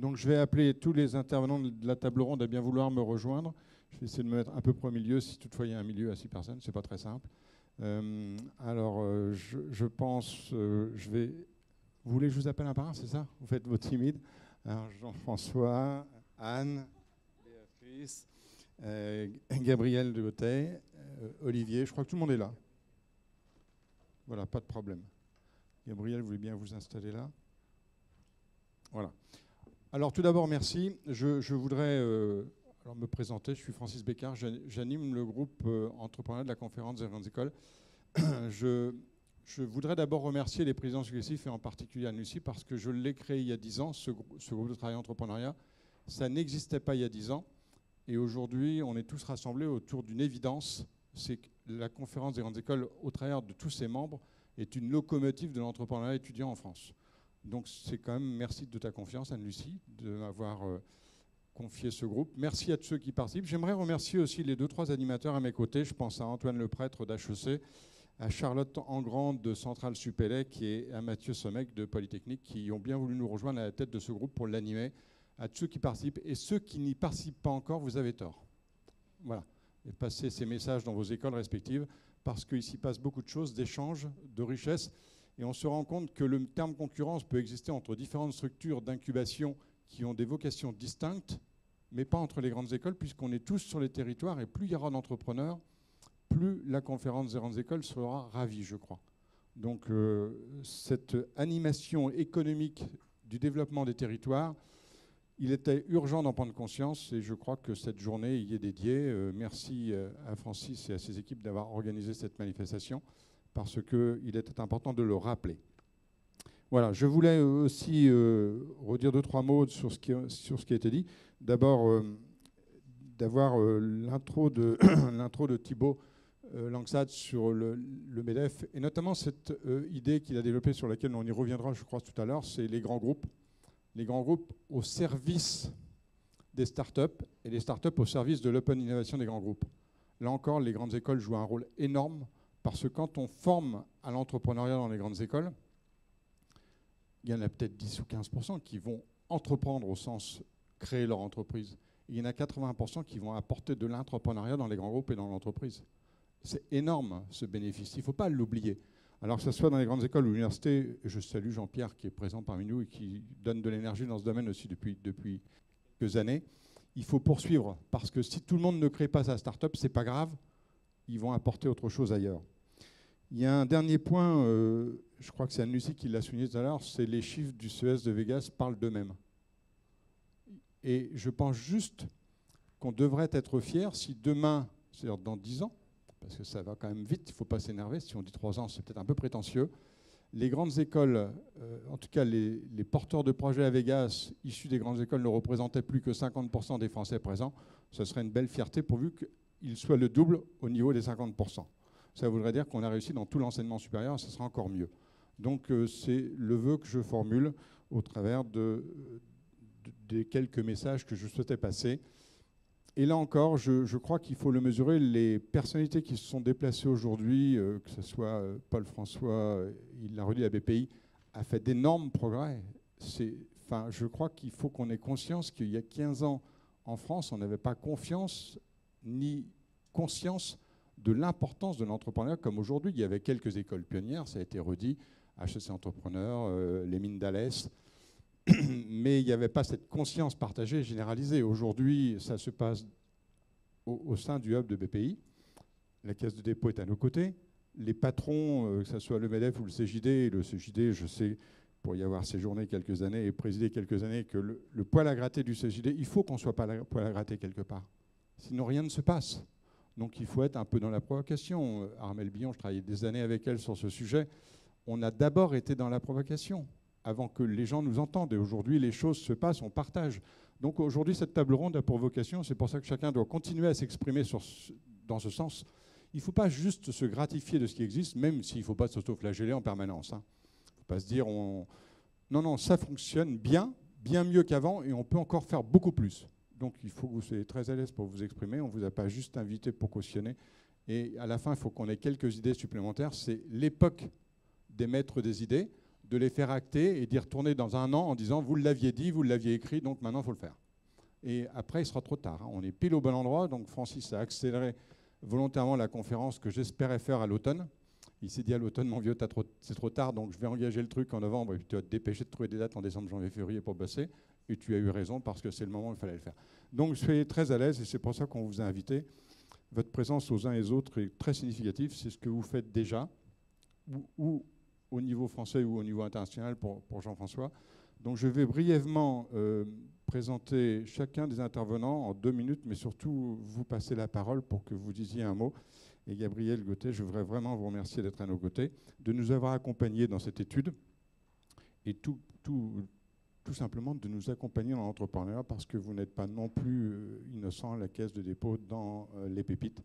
Donc je vais appeler tous les intervenants de la table ronde à bien vouloir me rejoindre. Je vais essayer de me mettre à peu près au milieu, si toutefois il y a un milieu à 6 personnes, c'est pas très simple. Je pense, je vais... Vous voulez que je vous appelle un par un, c'est ça? Vous faites vos timides. Alors Jean-François, Anne, Béatrice, Gabriel de Gauthier, Olivier, je crois que tout le monde est là. Voilà, pas de problème. Gabriel, vous voulez bien vous installer là? Voilà. Alors tout d'abord, merci. Je voudrais alors me présenter. Je suis Francis Bécard. J'anime le groupe entrepreneurial de la conférence des grandes écoles. Je voudrais d'abord remercier les présidents successifs et en particulier Anne-Lucie parce que je l'ai créé il y a 10 ans, ce groupe de travail entrepreneuriat. Ça n'existait pas il y a 10 ans. Et aujourd'hui, on est tous rassemblés autour d'une évidence. C'est que la conférence des grandes écoles, au travers de tous ses membres, est une locomotive de l'entrepreneuriat étudiant en France. Donc c'est quand même merci de ta confiance, Anne-Lucie, de m'avoir confié ce groupe. Merci à tous ceux qui participent. J'aimerais remercier aussi les 2-3 animateurs à mes côtés. Je pense à Antoine Leprêtre d'HEC, à Charlotte Engrand de Centrale Supélec et à Mathieu Sommec de Polytechnique qui ont bien voulu nous rejoindre à la tête de ce groupe pour l'animer. À tous ceux qui participent et ceux qui n'y participent pas encore, vous avez tort. Voilà. Et passez ces messages dans vos écoles respectives parce qu'il s'y passe beaucoup de choses, d'échanges, de richesses. Et on se rend compte que le terme concurrence peut exister entre différentes structures d'incubation qui ont des vocations distinctes, mais pas entre les grandes écoles, puisqu'on est tous sur les territoires, et plus il y aura d'entrepreneurs, plus la conférence des grandes écoles sera ravie, je crois. Donc cette animation économique du développement des territoires, il était urgent d'en prendre conscience, et je crois que cette journée y est dédiée. Merci à Francis et à ses équipes d'avoir organisé cette manifestation, parce qu'il était important de le rappeler. Voilà, je voulais aussi redire 2-3 mots sur ce qui a été dit. D'abord, d'avoir l'intro de Thibaut Langsat sur le MEDEF, et notamment cette idée qu'il a développée, sur laquelle on y reviendra, je crois, tout à l'heure, c'est les grands groupes. Les grands groupes au service des startups, et les startups au service de l'open innovation des grands groupes. Là encore, les grandes écoles jouent un rôle énorme, parce que quand on forme à l'entrepreneuriat dans les grandes écoles, il y en a peut-être 10 ou 15% qui vont entreprendre au sens créer leur entreprise. Et il y en a 80% qui vont apporter de l'entrepreneuriat dans les grands groupes et dans l'entreprise. C'est énorme ce bénéfice, il ne faut pas l'oublier. Alors que ce soit dans les grandes écoles ou l'université, je salue Jean-Pierre qui est présent parmi nous et qui donne de l'énergie dans ce domaine aussi depuis quelques années. Il faut poursuivre, parce que si tout le monde ne crée pas sa start-up, ce n'est pas grave, ils vont apporter autre chose ailleurs. Il y a un dernier point, je crois que c'est Anne-Lucie qui l'a souligné tout à l'heure, c'est les chiffres du CES de Vegas parlent d'eux-mêmes. Et je pense juste qu'on devrait être fiers si demain, c'est-à-dire dans 10 ans, parce que ça va quand même vite, il ne faut pas s'énerver, si on dit 3 ans, c'est peut-être un peu prétentieux, les grandes écoles, en tout cas les porteurs de projets à Vegas, issus des grandes écoles, ne représentaient plus que 50% des Français présents, ce serait une belle fierté pourvu qu'ils soient le double au niveau des 50%. Ça voudrait dire qu'on a réussi dans tout l'enseignement supérieur, et ce sera encore mieux. Donc c'est le vœu que je formule au travers des quelques messages que je souhaitais passer. Et là encore, je crois qu'il faut le mesurer. Les personnalités qui se sont déplacées aujourd'hui, que ce soit Paul François, il l'a redit à BPI, a fait d'énormes progrès. Je crois qu'il faut qu'on ait conscience qu'il y a 15 ans, en France, on n'avait pas confiance ni conscience de l'importance de l'entrepreneuriat comme aujourd'hui. Il y avait quelques écoles pionnières, ça a été redit, HEC Entrepreneur, les mines d'Alès, mais il n'y avait pas cette conscience partagée et généralisée. Aujourd'hui, ça se passe au sein du hub de BPI. La Caisse de dépôt est à nos côtés. Les patrons, que ce soit le MEDEF ou le CJD, je sais, pour y avoir séjourné quelques années et présidé quelques années, que le poil à gratter du CJD, il faut qu'on soit pas le poil à gratter quelque part. Sinon, rien ne se passe. Donc il faut être un peu dans la provocation. Armelle Billon, je travaillais des années avec elle sur ce sujet. On a d'abord été dans la provocation, avant que les gens nous entendent. Et aujourd'hui, les choses se passent, on partage. Donc aujourd'hui, cette table ronde a pour vocation, c'est pour ça que chacun doit continuer à s'exprimer dans ce sens. Il ne faut pas juste se gratifier de ce qui existe, même s'il ne faut pas s'auto-flageller en permanence. Il ne faut pas se dire, non, ça fonctionne bien, bien mieux qu'avant, et on peut encore faire beaucoup plus. Donc il faut que vous soyez très à l'aise pour vous exprimer. On ne vous a pas juste invité pour cautionner. Et à la fin, il faut qu'on ait quelques idées supplémentaires. C'est l'époque des maîtres des idées. de les faire acter et d'y retourner dans un an en disant vous l'aviez dit, vous l'aviez écrit, donc maintenant il faut le faire. Et après, il sera trop tard. On est pile au bon endroit, donc Francis a accéléré volontairement la conférence que j'espérais faire à l'automne. Il s'est dit à l'automne, mon vieux, c'est trop tard, donc je vais engager le truc en novembre, et puis tu vas te dépêcher de trouver des dates en décembre, janvier, février pour bosser. Et tu as eu raison, parce que c'est le moment où il fallait le faire. Donc je suis très à l'aise, et c'est pour ça qu'on vous a invité. Votre présence aux uns et aux autres est très significative. C'est ce que vous faites déjà, ou au niveau français ou au niveau international pour Jean-François. Donc je vais brièvement présenter chacun des intervenants en 2 minutes, mais surtout vous passer la parole pour que vous disiez un mot. Et Gabriel Gauthier, je voudrais vraiment vous remercier d'être à nos côtés, de nous avoir accompagnés dans cette étude et tout simplement de nous accompagner dans l'entrepreneuriat, parce que vous n'êtes pas non plus innocent à la Caisse de dépôt dans les pépites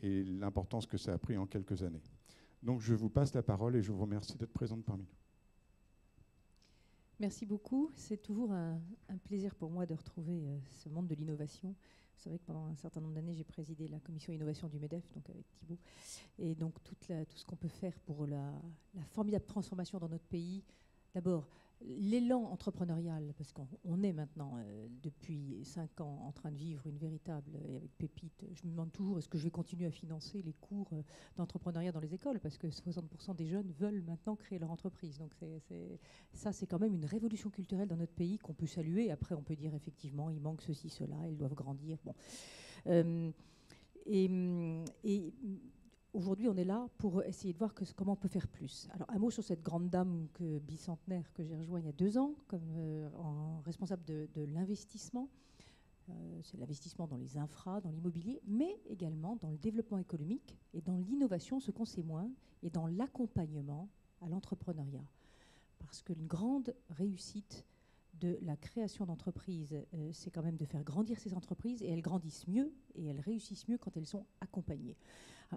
et l'importance que ça a pris en quelques années. Donc je vous passe la parole et je vous remercie d'être présente parmi nous. Merci beaucoup. C'est toujours un plaisir pour moi de retrouver ce monde de l'innovation. Vous savez que pendant un certain nombre d'années, j'ai présidé la commission innovation du MEDEF, donc avec Thibault. Et donc tout ce qu'on peut faire pour la formidable transformation dans notre pays. D'abord, l'élan entrepreneurial, parce qu'on est maintenant, depuis 5 ans, en train de vivre une véritable, et avec Pépite, je me demande toujours, est-ce que je vais continuer à financer les cours d'entrepreneuriat dans les écoles, parce que 60% des jeunes veulent maintenant créer leur entreprise. Donc ça, c'est quand même une révolution culturelle dans notre pays qu'on peut saluer. Après, on peut dire effectivement, il manque ceci, cela, ils doivent grandir. Bon. Aujourd'hui, on est là pour essayer de voir comment on peut faire plus. Alors, un mot sur cette grande dame bicentenaire que j'ai rejoint il y a 2 ans comme en responsable de l'investissement. C'est l'investissement dans les infras, dans l'immobilier, mais également dans le développement économique et dans l'innovation, ce qu'on sait moins, et dans l'accompagnement à l'entrepreneuriat. Parce qu'une grande réussite de la création d'entreprises, c'est quand même de faire grandir ces entreprises, et elles grandissent mieux et elles réussissent mieux quand elles sont accompagnées.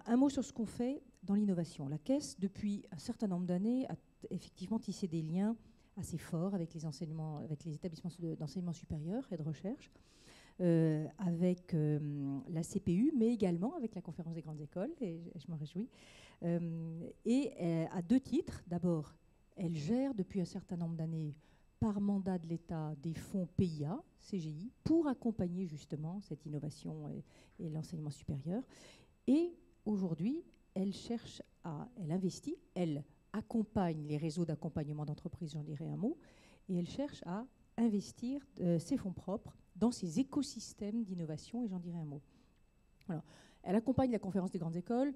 Un mot sur ce qu'on fait dans l'innovation. La Caisse, depuis un certain nombre d'années, a effectivement tissé des liens assez forts avec les établissements d'enseignement supérieur et de recherche, avec la CPU, mais également avec la Conférence des grandes écoles, et je m'en réjouis. À 2 titres. D'abord, elle gère depuis un certain nombre d'années, par mandat de l'État, des fonds PIA, CGI, pour accompagner justement cette innovation et l'enseignement supérieur. Et aujourd'hui, elle investit, elle accompagne les réseaux d'accompagnement d'entreprises, j'en dirai un mot, et elle cherche à investir ses fonds propres dans ces écosystèmes d'innovation, et j'en dirai un mot. Alors, elle accompagne la Conférence des grandes écoles,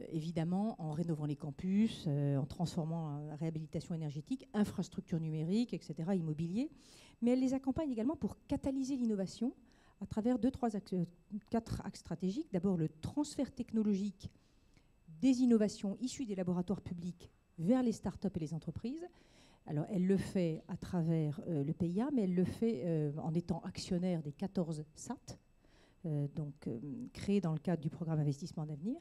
évidemment en rénovant les campus, en transformant la réhabilitation énergétique, infrastructure numérique, etc., immobilier, mais elle les accompagne également pour catalyser l'innovation à travers 4 axes stratégiques. D'abord, le transfert technologique des innovations issues des laboratoires publics vers les startups et les entreprises. Alors, elle le fait à travers le PIA, mais elle le fait en étant actionnaire des 14 SAT, créés dans le cadre du programme Investissement d'avenir.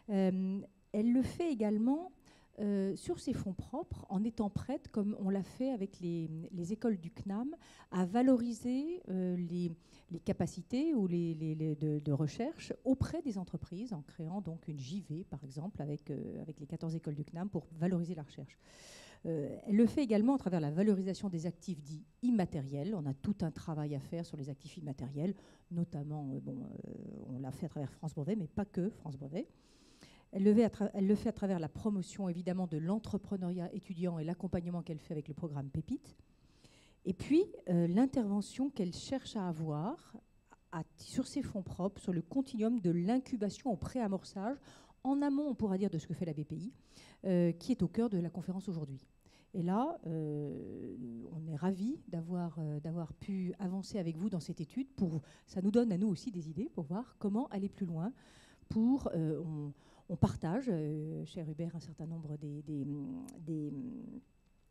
Elle le fait également sur ses fonds propres, en étant prête, comme on l'a fait avec les écoles du CNAM, à valoriser les capacités ou de recherche auprès des entreprises, en créant donc une JV, par exemple, avec les 14 écoles du CNAM pour valoriser la recherche. Elle le fait également à travers la valorisation des actifs dits immatériels. On a tout un travail à faire sur les actifs immatériels, notamment, on l'a fait à travers France Brevet, mais pas que France Brevet. Elle le fait à travers la promotion, évidemment, de l'entrepreneuriat étudiant et l'accompagnement qu'elle fait avec le programme Pépite. Et puis, l'intervention qu'elle cherche à avoir sur ses fonds propres, sur le continuum de l'incubation au pré-amorçage, en amont, on pourra dire, de ce que fait la BPI, qui est au cœur de la conférence aujourd'hui. Et là, on est ravis d'avoir pu avancer avec vous dans cette étude. Ça nous donne à nous aussi des idées pour voir comment aller plus loin. On partage, cher Hubert, un certain nombre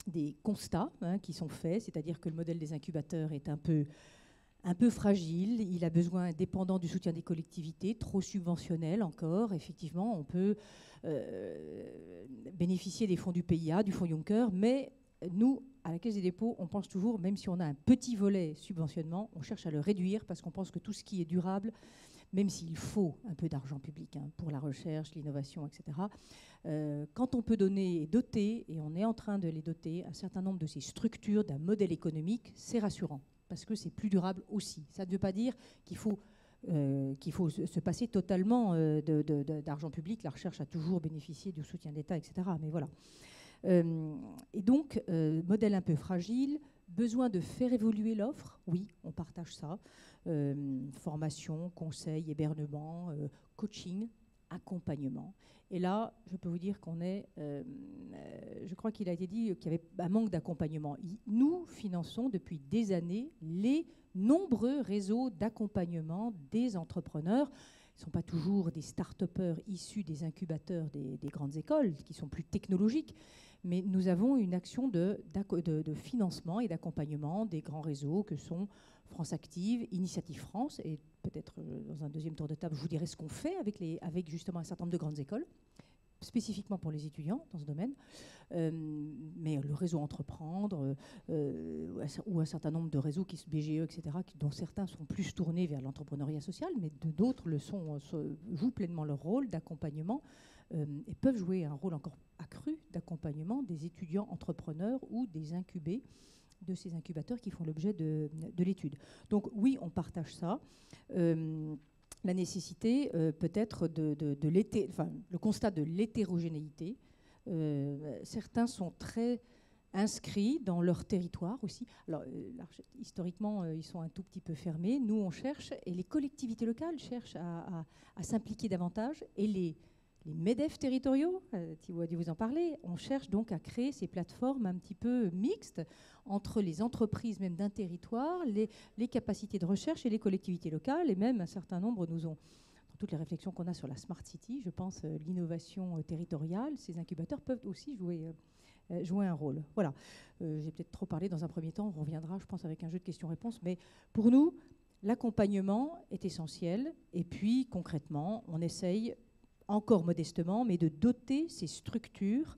des constats qui sont faits, c'est-à-dire que le modèle des incubateurs est un peu fragile, il a besoin, dépendant du soutien des collectivités, trop subventionnel encore. Effectivement, on peut bénéficier des fonds du PIA, du fonds Juncker, mais nous, à la Caisse des dépôts, on pense toujours, même si on a un petit volet subventionnement, on cherche à le réduire parce qu'on pense que tout ce qui est durable même s'il faut un peu d'argent public pour la recherche, l'innovation, etc. Quand on peut donner et doter, et on est en train de les doter, un certain nombre de ces structures d'un modèle économique, c'est rassurant, parce que c'est plus durable aussi. Ça ne veut pas dire qu'il faut se passer totalement d'argent public. La recherche a toujours bénéficié du soutien d'État, etc. Mais voilà. Et donc, modèle un peu fragile, besoin de faire évoluer l'offre. Oui, on partage ça. Formation, conseil, hébergement, coaching, accompagnement. Et là, je peux vous dire qu'on est... je crois qu'il a été dit qu'il y avait un manque d'accompagnement. Nous finançons depuis des années les nombreux réseaux d'accompagnement des entrepreneurs. Ce ne sont pas toujours des start-upers issus des incubateurs des grandes écoles, qui sont plus technologiques, mais nous avons une action de financement et d'accompagnement des grands réseaux que sont France Active, Initiative France, et peut-être dans un deuxième tour de table, je vous dirai ce qu'on fait avec justement un certain nombre de grandes écoles, spécifiquement pour les étudiants dans ce domaine, mais le réseau Entreprendre, ou un certain nombre de réseaux BGE, etc., dont certains sont plus tournés vers l'entrepreneuriat social, mais d'autres jouent pleinement leur rôle d'accompagnement et peuvent jouer un rôle encore accru d'accompagnement des étudiants entrepreneurs ou des incubés, de ces incubateurs qui font l'objet de l'étude. Donc oui, on partage ça. La nécessité peut-être le constat de l'hétérogénéité. Certains sont très inscrits dans leur territoire aussi. Alors, historiquement, ils sont un tout petit peu fermés. Nous, on cherche, et les collectivités locales cherchent à s'impliquer davantage, et les MEDEF territoriaux, Thibaut a dû vous en parler, on cherche donc à créer ces plateformes un petit peu mixtes entre les entreprises même d'un territoire, les capacités de recherche et les collectivités locales, et même un certain nombre nous ont, dans toutes les réflexions qu'on a sur la Smart City, je pense l'innovation territoriale, ces incubateurs peuvent aussi jouer un rôle. Voilà, j'ai peut-être trop parlé dans un premier temps, on reviendra je pense avec un jeu de questions-réponses, mais pour nous, l'accompagnement est essentiel, et puis concrètement, on essaye encore modestement, mais de doter ces structures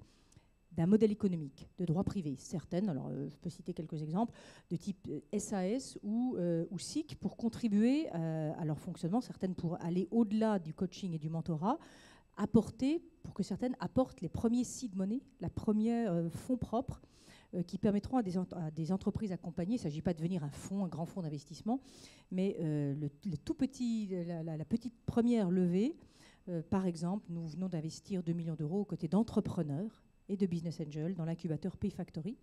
d'un modèle économique, de droit privé. Certaines, alors je peux citer quelques exemples, de type SAS ou SIC pour contribuer à leur fonctionnement, certaines pour aller au-delà du coaching et du mentorat, pour que certaines apportent les premiers seed money, la première fonds propres, qui permettront à des entreprises accompagnées, il ne s'agit pas de devenir un grand fonds d'investissement, mais la petite première levée. Par exemple, nous venons d'investir 2 millions d'euros aux côtés d'entrepreneurs et de business angels dans l'incubateur Payfactory,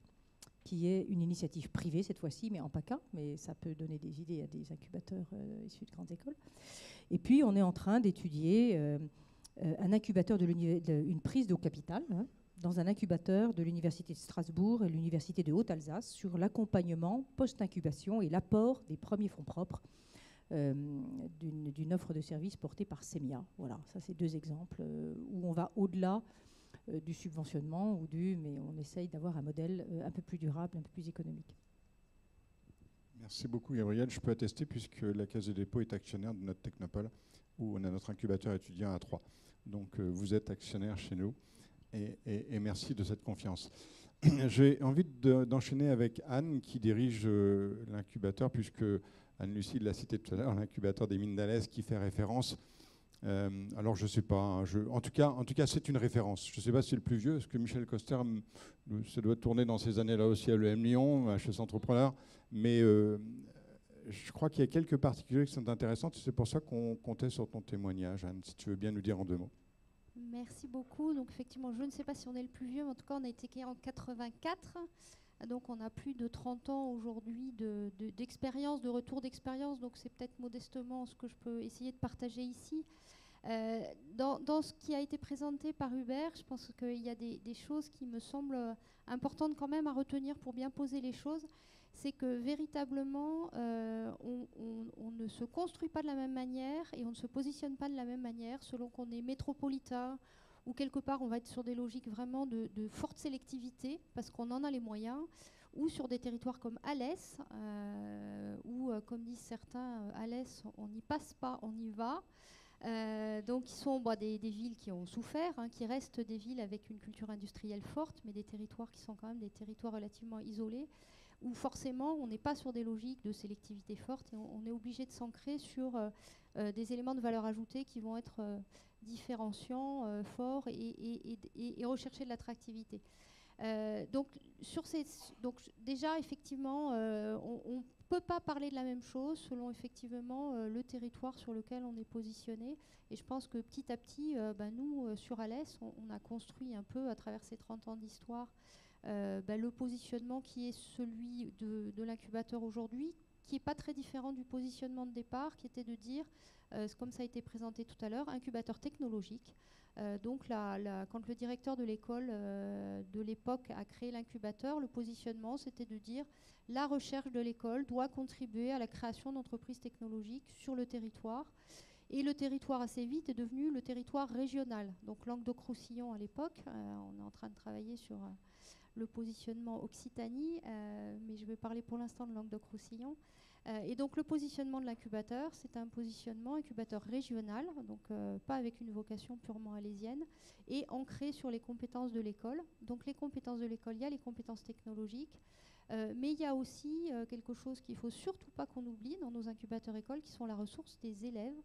qui est une initiative privée cette fois-ci, mais en PACA, mais ça peut donner des idées à des incubateurs issus de grandes écoles. Et puis, on est en train d'étudier un incubateur une prise de capital dans un incubateur de l'Université de Strasbourg et l'Université de Haute-Alsace sur l'accompagnement post-incubation et l'apport des premiers fonds propres d'une offre de service portée par SEMIA. Voilà, ça c'est 2 exemples où on va au-delà du subventionnement mais on essaye d'avoir un modèle un peu plus durable, un peu plus économique. Merci beaucoup Gabriel. Je peux attester puisque la Caisse des dépôts est actionnaire de notre Technopole où on a notre incubateur étudiant à 3. Donc vous êtes actionnaire chez nous et merci de cette confiance. J'ai envie d'enchaîner avec Anne qui dirige l'incubateur puisque Anne-Lucie l'a cité tout à l'heure, l'incubateur des mines d'Alès qui fait référence. Alors je ne sais pas, en tout cas c'est une référence. Je ne sais pas si c'est le plus vieux, parce que Michel Coster, ça doit tourner dans ces années-là aussi à l'EM Lyon, chez Entrepreneur, mais je crois qu'il y a quelques particularités qui sont intéressantes, c'est pour ça qu'on comptait sur ton témoignage, Anne, si tu veux bien nous dire en 2 mots. Merci beaucoup. Donc effectivement, je ne sais pas si on est le plus vieux, mais en tout cas on a été créé en 84. Donc on a plus de 30 ans aujourd'hui d'expérience, de retour d'expérience. Donc c'est peut-être modestement ce que je peux essayer de partager ici. Dans ce qui a été présenté par Hubert, je pense qu'il y a des choses qui me semblent importantes quand même à retenir pour bien poser les choses. C'est que véritablement, on ne se construit pas de la même manière et on ne se positionne pas de la même manière selon qu'on est métropolitain ou quelque part on va être sur des logiques vraiment de forte sélectivité parce qu'on en a les moyens, ou sur des territoires comme Alès, où comme disent certains, Alès on n'y passe pas, on y va. Donc, qui sont des villes qui ont souffert, hein, qui restent des villes avec une culture industrielle forte, mais des territoires qui sont quand même des territoires relativement isolés, où forcément on n'est pas sur des logiques de sélectivité forte et on est obligé de s'ancrer sur des éléments de valeur ajoutée qui vont être différenciants, forts et rechercher de l'attractivité. Donc déjà, effectivement, on ne peut pas parler de la même chose selon effectivement le territoire sur lequel on est positionné. Et je pense que petit à petit, nous, sur Alès, on a construit un peu, à travers ces 30 ans d'histoire, le positionnement qui est celui de l'incubateur aujourd'hui, qui n'est pas très différent du positionnement de départ, qui était de dire, comme ça a été présenté tout à l'heure, incubateur technologique. Donc quand le directeur de l'école de l'époque a créé l'incubateur, le positionnement c'était de dire la recherche de l'école doit contribuer à la création d'entreprises technologiques sur le territoire. Et le territoire assez vite est devenu le territoire régional. Donc Languedoc-Roussillon à l'époque, on est en train de travailler sur le positionnement Occitanie, mais je vais parler pour l'instant de Languedoc-Roussillon. Et donc le positionnement de l'incubateur, c'est un positionnement incubateur régional, donc pas avec une vocation purement alésienne, et ancré sur les compétences de l'école. Donc les compétences de l'école, il y a les compétences technologiques, mais il y a aussi quelque chose qu'il ne faut surtout pas qu'on oublie dans nos incubateurs écoles, qui sont la ressource des élèves.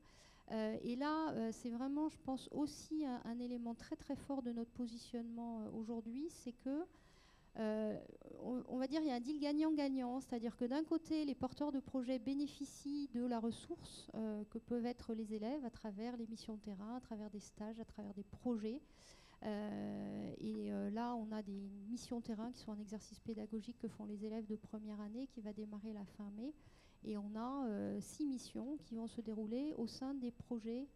Et là, c'est vraiment, je pense, aussi un élément très très fort de notre positionnement aujourd'hui, c'est que on va dire il y a un deal gagnant-gagnant, c'est-à-dire que d'un côté, les porteurs de projets bénéficient de la ressource que peuvent être les élèves à travers les missions de terrain, à travers des stages, à travers des projets. Là, on a des missions terrain qui sont un exercice pédagogique que font les élèves de première année qui va démarrer la fin mai. Et on a 6 missions qui vont se dérouler au sein des projets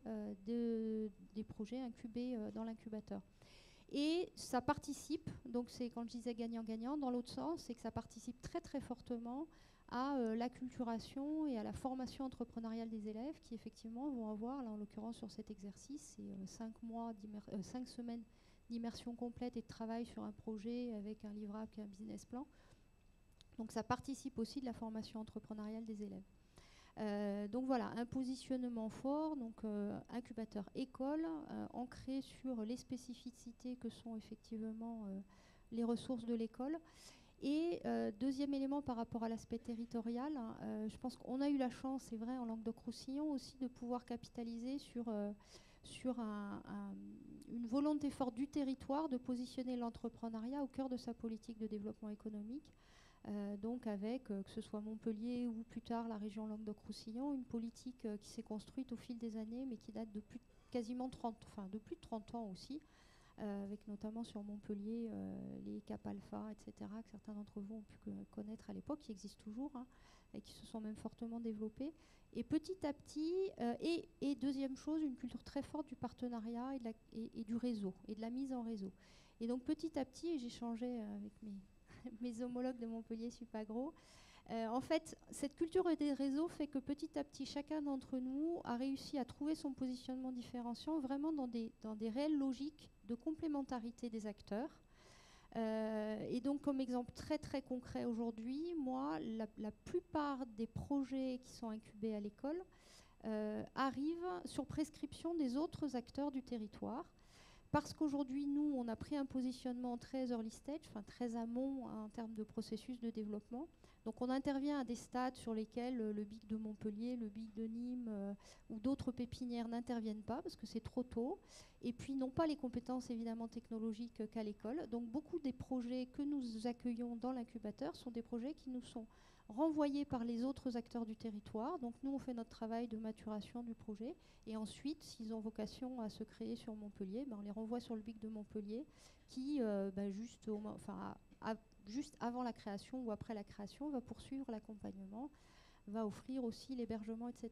incubés dans l'incubateur. Et ça participe, donc c'est quand je disais gagnant-gagnant, dans l'autre sens, c'est que ça participe très très fortement à l'acculturation et à la formation entrepreneuriale des élèves qui effectivement vont avoir, là en l'occurrence sur cet exercice, c'est 5 semaines d'immersion complète et de travail sur un projet avec un livrable et un business plan. Donc ça participe aussi de la formation entrepreneuriale des élèves. Donc voilà, un positionnement fort, donc incubateur école, ancré sur les spécificités que sont effectivement les ressources de l'école. Et deuxième élément par rapport à l'aspect territorial, je pense qu'on a eu la chance, c'est vrai, en Languedoc-Roussillon aussi, de pouvoir capitaliser sur une volonté forte du territoire de positionner l'entrepreneuriat au cœur de sa politique de développement économique. Donc avec, que ce soit Montpellier ou plus tard la région Languedoc-Roussillon, une politique qui s'est construite au fil des années, mais qui date de plus de 30 ans aussi, avec notamment sur Montpellier les Cap Alpha, etc., que certains d'entre vous ont pu connaître à l'époque, qui existent toujours, hein, et qui se sont même fortement développés. Et petit à petit, et deuxième chose, une culture très forte du partenariat et du réseau, et de la mise en réseau. Et donc petit à petit, et j'ai changé avec mes homologues de Montpellier Supagro, en fait, cette culture des réseaux fait que petit à petit, chacun d'entre nous a réussi à trouver son positionnement différenciant vraiment dans des réelles logiques de complémentarité des acteurs. Et donc, comme exemple très très concret aujourd'hui, moi, la plupart des projets qui sont incubés à l'école arrivent sur prescription des autres acteurs du territoire. Parce qu'aujourd'hui, nous, on a pris un positionnement très early stage, enfin très amont en termes de processus de développement. Donc on intervient à des stades sur lesquels le BIC de Montpellier, le BIC de Nîmes ou d'autres pépinières n'interviennent pas parce que c'est trop tôt. Et puis n'ont pas les compétences évidemment technologiques qu'à l'école. Donc beaucoup des projets que nous accueillons dans l'incubateur sont des projets qui nous sont renvoyés par les autres acteurs du territoire. Donc nous, on fait notre travail de maturation du projet. Et ensuite, s'ils ont vocation à se créer sur Montpellier, on les renvoie sur le BIC de Montpellier qui, juste avant la création ou après la création, va poursuivre l'accompagnement, va offrir aussi l'hébergement, etc.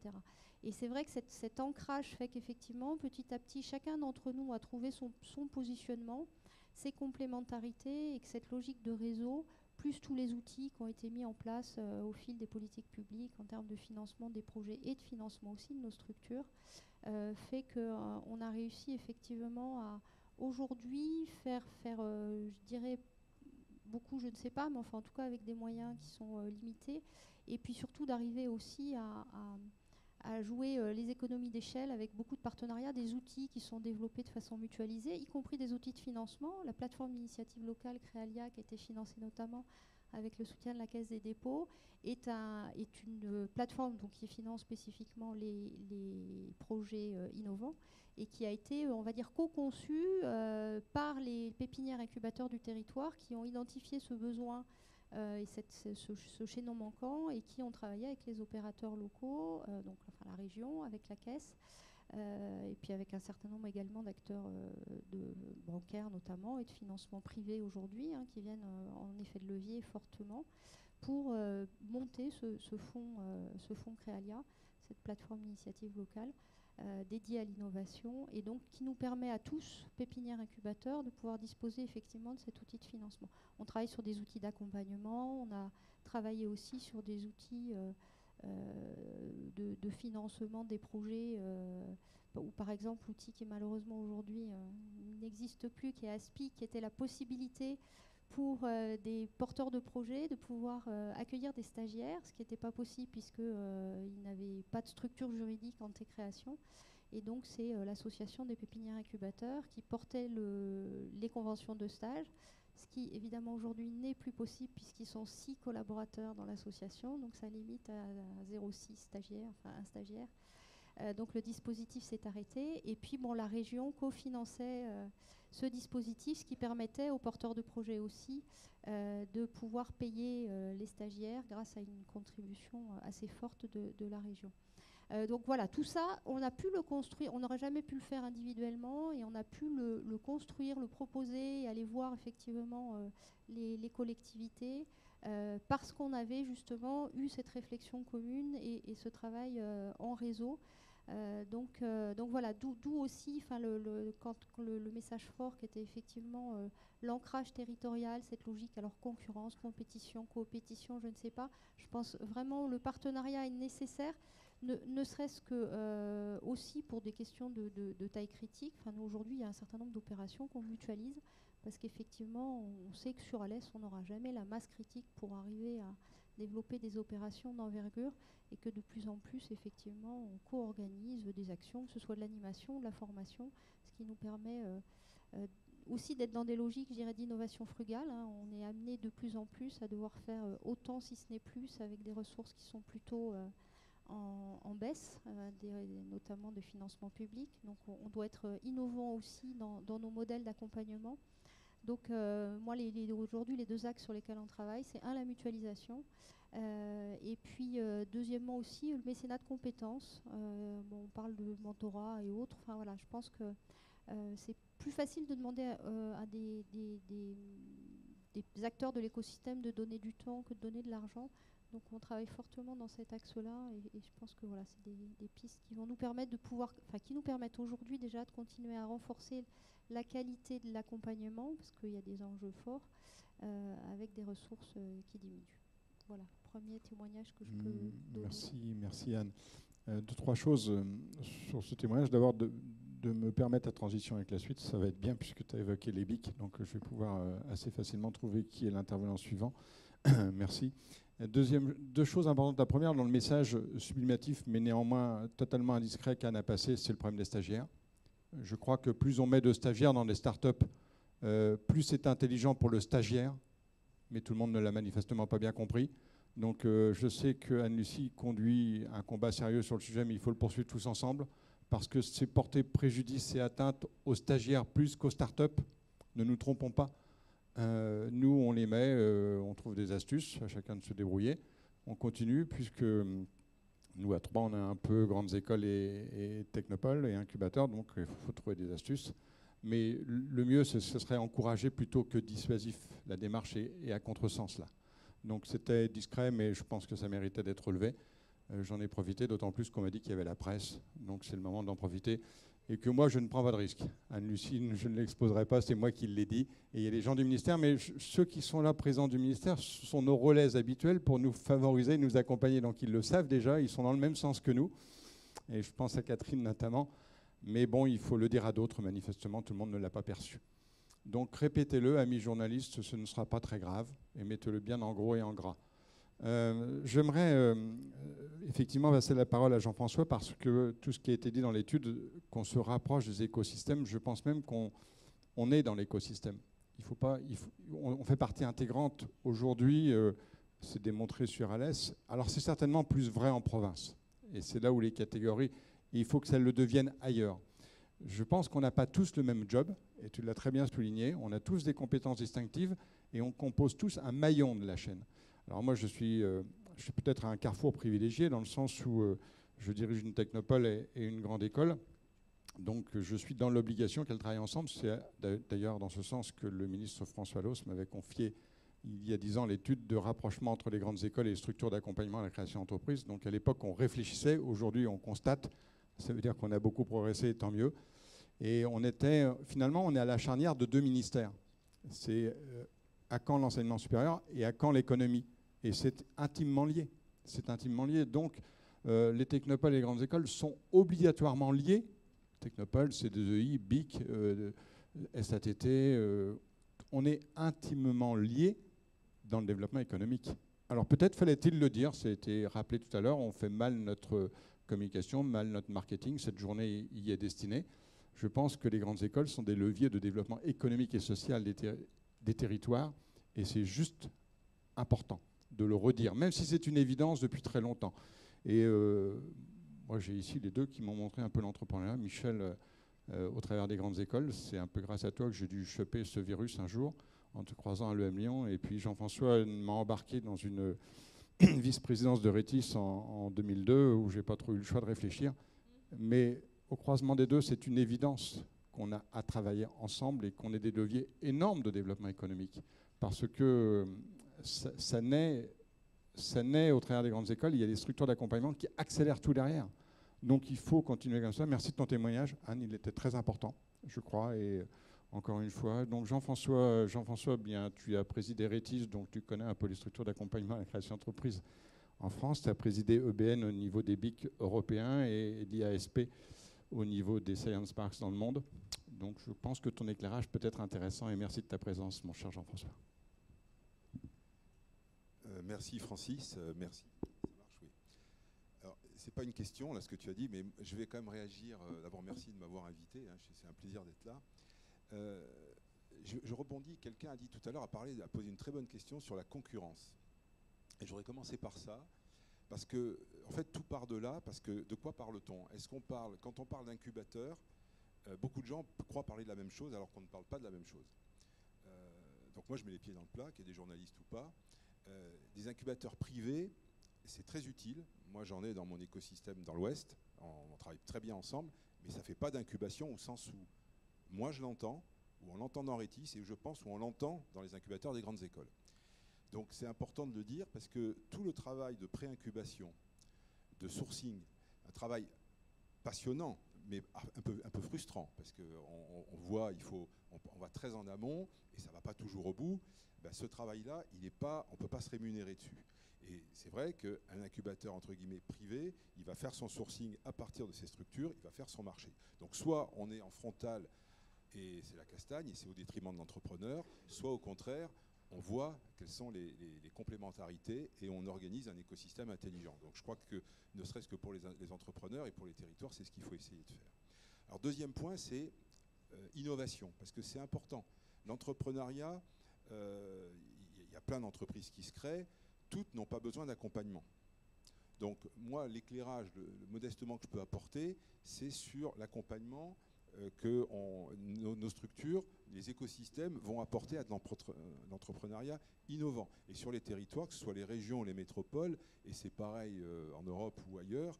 Et c'est vrai que cet ancrage fait qu'effectivement, petit à petit, chacun d'entre nous a trouvé son positionnement, ses complémentarités, et que cette logique de réseau, plus tous les outils qui ont été mis en place au fil des politiques publiques en termes de financement des projets et de financement aussi de nos structures, fait qu'on a réussi effectivement à aujourd'hui faire je dirais, beaucoup, je ne sais pas, mais enfin en tout cas avec des moyens qui sont limités, et puis surtout d'arriver aussi à jouer les économies d'échelle avec beaucoup de partenariats, des outils qui sont développés de façon mutualisée, y compris des outils de financement. La plateforme d'initiative locale Créalia, qui a été financée notamment avec le soutien de la Caisse des dépôts, est une plateforme donc, qui finance spécifiquement les projets innovants et qui a été, on va dire, co-conçue par les pépinières incubateurs du territoire qui ont identifié ce besoin et ce chaînon manquant et qui ont travaillé avec les opérateurs locaux, donc enfin, la région, avec la Caisse, et puis avec un certain nombre également d'acteurs bancaires notamment et de financement privé aujourd'hui qui viennent en effet de levier fortement pour monter ce fonds Créalia, cette plateforme d'initiative locale dédiée à l'innovation et donc qui nous permet à tous, pépinières incubateurs, de pouvoir disposer effectivement de cet outil de financement. On travaille sur des outils d'accompagnement, on a travaillé aussi sur des outils de financement des projets ou par exemple l'outil qui malheureusement aujourd'hui n'existe plus, qui est ASPI, qui était la possibilité pour des porteurs de projets de pouvoir accueillir des stagiaires, ce qui n'était pas possible puisqu'ils n'avaient pas de structure juridique en création. Et donc c'est l'association des pépinières incubateurs qui portait les conventions de stage, ce qui évidemment aujourd'hui n'est plus possible puisqu'ils sont 6 collaborateurs dans l'association, donc ça limite à 0,6 stagiaires, enfin un stagiaire. Donc le dispositif s'est arrêté et puis bon, la région cofinançait ce dispositif, ce qui permettait aux porteurs de projets aussi de pouvoir payer les stagiaires grâce à une contribution assez forte de la région. Donc voilà, tout ça, on a pu le construire, on n'aurait jamais pu le faire individuellement et on a pu le construire, le proposer et aller voir effectivement les collectivités parce qu'on avait justement eu cette réflexion commune et ce travail en réseau. Donc voilà, d'où aussi le message fort qui était effectivement l'ancrage territorial, cette logique, alors concurrence, compétition, coopétition, je ne sais pas. Je pense vraiment le partenariat est nécessaire, ne serait-ce que aussi pour des questions de taille critique. Enfin, nous, aujourd'hui, il y a un certain nombre d'opérations qu'on mutualise parce qu'effectivement, on sait que sur Alès, on n'aura jamais la masse critique pour arriver à développer des opérations d'envergure et que de plus en plus, effectivement, on co-organise des actions, que ce soit de l'animation, de la formation, ce qui nous permet aussi d'être dans des logiques, je dirais, d'innovation frugale. On est amené de plus en plus à devoir faire autant, si ce n'est plus, avec des ressources qui sont plutôt en baisse, notamment de financement public. Donc on doit être innovant aussi dans nos modèles d'accompagnement. Donc moi, aujourd'hui, les 2 axes sur lesquels on travaille, c'est la mutualisation et puis deuxièmement aussi le mécénat de compétences. On parle de mentorat et autres. Enfin voilà, je pense que c'est plus facile de demander à des acteurs de l'écosystème de donner du temps que de donner de l'argent. Donc on travaille fortement dans cet axe-là et je pense que voilà, c'est des pistes qui vont nous permettre de pouvoir, enfin qui nous permettent aujourd'hui déjà de continuer à renforcer la qualité de l'accompagnement parce qu'il y a des enjeux forts avec des ressources qui diminuent. Voilà, premier témoignage que je peux donner. Merci Anne. 2-3 choses sur ce témoignage. D'abord de me permettre la transition avec la suite, ça va être bien puisque tu as évoqué les BIC, donc je vais pouvoir assez facilement trouver qui est l'intervenant suivant. Merci. 2 choses importantes. La première, dans le message sublimatif, mais néanmoins totalement indiscret qu'Anne a passé, c'est le problème des stagiaires. Je crois que plus on met de stagiaires dans des startups, plus c'est intelligent pour le stagiaire, mais tout le monde ne l'a manifestement pas bien compris. Donc je sais que Anne-Lucie conduit un combat sérieux sur le sujet, mais il faut le poursuivre tous ensemble, parce que c'est porter préjudice et atteinte aux stagiaires plus qu'aux startups. Ne nous trompons pas. Nous, on les met, on trouve des astuces, à chacun de se débrouiller. On continue, puisque nous, à 3, on a un peu grandes écoles et technopoles et incubateurs, donc il faut trouver des astuces. Mais le mieux, ce serait encourager plutôt que dissuasif. La démarche est à contresens, là. Donc c'était discret, mais je pense que ça méritait d'être relevé. J'en ai profité, d'autant plus qu'on m'a dit qu'il y avait la presse. Donc c'est le moment d'en profiter. Et que moi, je ne prends pas de risque. Anne-Lucie, je ne l'exposerai pas, c'est moi qui l'ai dit. Et il y a les gens du ministère, mais ceux qui sont là présents du ministère sont nos relais habituels pour nous favoriser, nous accompagner. Donc ils le savent déjà, ils sont dans le même sens que nous. Et je pense à Catherine notamment. Mais bon, il faut le dire à d'autres, manifestement, tout le monde ne l'a pas perçu. Donc répétez-le, amis journalistes, ce ne sera pas très grave. Et mettez-le bien en gros et en gras. J'aimerais effectivement passer la parole à Jean-François parce que tout ce qui a été dit dans l'étude, qu'on se rapproche des écosystèmes, je pense même qu'on est dans l'écosystème. On fait partie intégrante aujourd'hui, c'est démontré sur Alès. Alors c'est certainement plus vrai en province. Et c'est là où les catégories, il faut que ça le devienne ailleurs. Je pense qu'on n'a pas tous le même job, et tu l'as très bien souligné, on a tous des compétences distinctives et on compose tous un maillon de la chaîne. Alors moi, je suis peut-être à un carrefour privilégié dans le sens où je dirige une technopole et une grande école. Donc je suis dans l'obligation qu'elles travaillent ensemble. C'est d'ailleurs dans ce sens que le ministre François Loos m'avait confié il y a 10 ans l'étude de rapprochement entre les grandes écoles et les structures d'accompagnement à la création d'entreprises. Donc à l'époque, on réfléchissait. Aujourd'hui, on constate. Ça veut dire qu'on a beaucoup progressé, tant mieux. Et finalement, on est à la charnière de 2 ministères. C'est à quand l'enseignement supérieur et à quand l'économie. Et c'est intimement lié. C'est intimement lié. Donc, les technopoles et les grandes écoles sont obligatoirement liés. Technopole, C2EI, BIC, SATT, on est intimement liés dans le développement économique. Alors peut-être fallait-il le dire, ça a été rappelé tout à l'heure, on fait mal notre communication, mal notre marketing, cette journée y est destinée. Je pense que les grandes écoles sont des leviers de développement économique et social des territoires, et c'est juste important de le redire, même si c'est une évidence depuis très longtemps. Et moi, j'ai ici les deux qui m'ont montré un peu l'entrepreneuriat. Michel, au travers des grandes écoles, c'est un peu grâce à toi que j'ai dû choper ce virus un jour en te croisant à l'EM Lyon. Et puis Jean-François m'a embarqué dans une vice-présidence de Rétis en 2002 où j'ai pas trop eu le choix de réfléchir. Mais au croisement des deux, c'est une évidence qu'on a à travailler ensemble et qu'on ait des leviers énormes de développement économique. Parce que ça naît au travers des grandes écoles, il y a des structures d'accompagnement qui accélèrent tout derrière. Donc il faut continuer comme ça. Merci de ton témoignage, Anne, il était très important, je crois, et encore une fois. Donc Jean-François, bien, tu as présidé Rétis, donc tu connais un peu les structures d'accompagnement à la création d'entreprise en France. Tu as présidé EBN au niveau des BIC européens et l'IASP au niveau des Science Parks dans le monde. Donc je pense que ton éclairage peut être intéressant et merci de ta présence, mon cher Jean-François. Merci Francis, merci. Ça marche, oui. Alors, c'est pas une question là ce que tu as dit, mais je vais quand même réagir. D'abord, merci de m'avoir invité. Hein, c'est un plaisir d'être là. Je rebondis. Quelqu'un a dit tout à l'heure, a posé une très bonne question sur la concurrence. Et j'aurais commencé par ça, parce que en fait tout part de là. Parce que de quoi parle-t-on? Est-ce qu'on parle, quand on parle d'incubateur, beaucoup de gens croient parler de la même chose alors qu'on ne parle pas de la même chose. Donc moi je mets les pieds dans le plat, qu'il y ait des journalistes ou pas. Des incubateurs privés, c'est très utile. Moi, j'en ai dans mon écosystème dans l'Ouest. On travaille très bien ensemble, mais ça ne fait pas d'incubation au sens où moi, je l'entends, où on l'entend dans Rétis, et je pense où on l'entend dans les incubateurs des grandes écoles. Donc, c'est important de le dire, parce que tout le travail de pré-incubation, de sourcing, un travail passionnant, mais un peu frustrant, parce qu'on voit, on va très en amont, et ça ne va pas toujours au bout. Ben, ce travail-là, on ne peut pas se rémunérer dessus. Et c'est vrai qu'un incubateur, entre guillemets, privé, il va faire son sourcing à partir de ces structures, il va faire son marché. Donc soit on est en frontal et c'est la castagne et c'est au détriment de l'entrepreneur, soit au contraire, on voit quelles sont les complémentarités et on organise un écosystème intelligent. Donc je crois que ne serait-ce que pour les entrepreneurs et pour les territoires, c'est ce qu'il faut essayer de faire. Alors deuxième point, c'est innovation, parce que c'est important. L'entrepreneuriat, il y a plein d'entreprises qui se créent, toutes n'ont pas besoin d'accompagnement. Donc moi, l'éclairage modestement que je peux apporter, c'est sur l'accompagnement que nos structures, les écosystèmes vont apporter à l'entrepreneuriat innovant. Et sur les territoires, que ce soit les régions ou les métropoles, et c'est pareil en Europe ou ailleurs,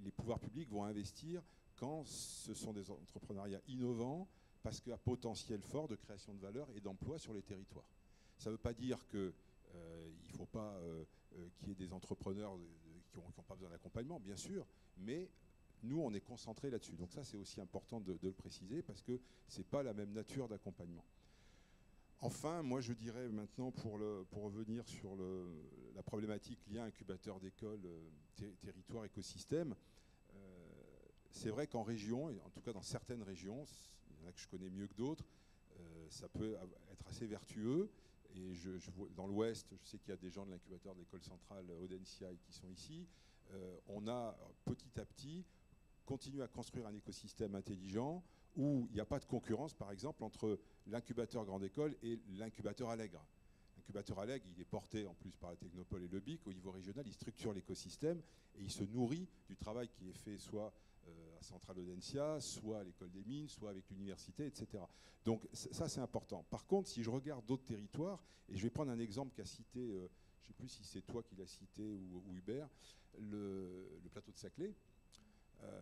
les pouvoirs publics vont investir quand ce sont des entrepreneuriats innovants, parce qu'il y a potentiel fort de création de valeur et d'emploi sur les territoires. Ça ne veut pas dire qu'il ne faut pas qu'il y ait des entrepreneurs qui n'ont pas besoin d'accompagnement, bien sûr, mais nous, on est concentrés là-dessus. Donc ça, c'est aussi important de le préciser, parce que ce n'est pas la même nature d'accompagnement. Enfin, moi, je dirais maintenant, pour revenir sur la problématique lien incubateur d'école, territoire, écosystème, c'est vrai qu'en région, et en tout cas dans certaines régions, il y en a que je connais mieux que d'autres, ça peut être assez vertueux. et dans l'Ouest, je sais qu'il y a des gens de l'incubateur de l'école centrale Audencia qui sont ici. On a petit à petit continué à construire un écosystème intelligent où il n'y a pas de concurrence, par exemple, entre l'incubateur Grande École et l'incubateur Allègre. L'incubateur Allègre, il est porté en plus par la Technopole et le BIC. Au niveau régional, il structure l'écosystème et il se nourrit du travail qui est fait soit à Centrale Audencia, soit à l'école des mines, soit avec l'université, etc. Donc ça, c'est important. Par contre, si je regarde d'autres territoires, et je vais prendre un exemple qu'a cité, je ne sais plus si c'est toi qui l'as cité ou Hubert, le plateau de Saclay,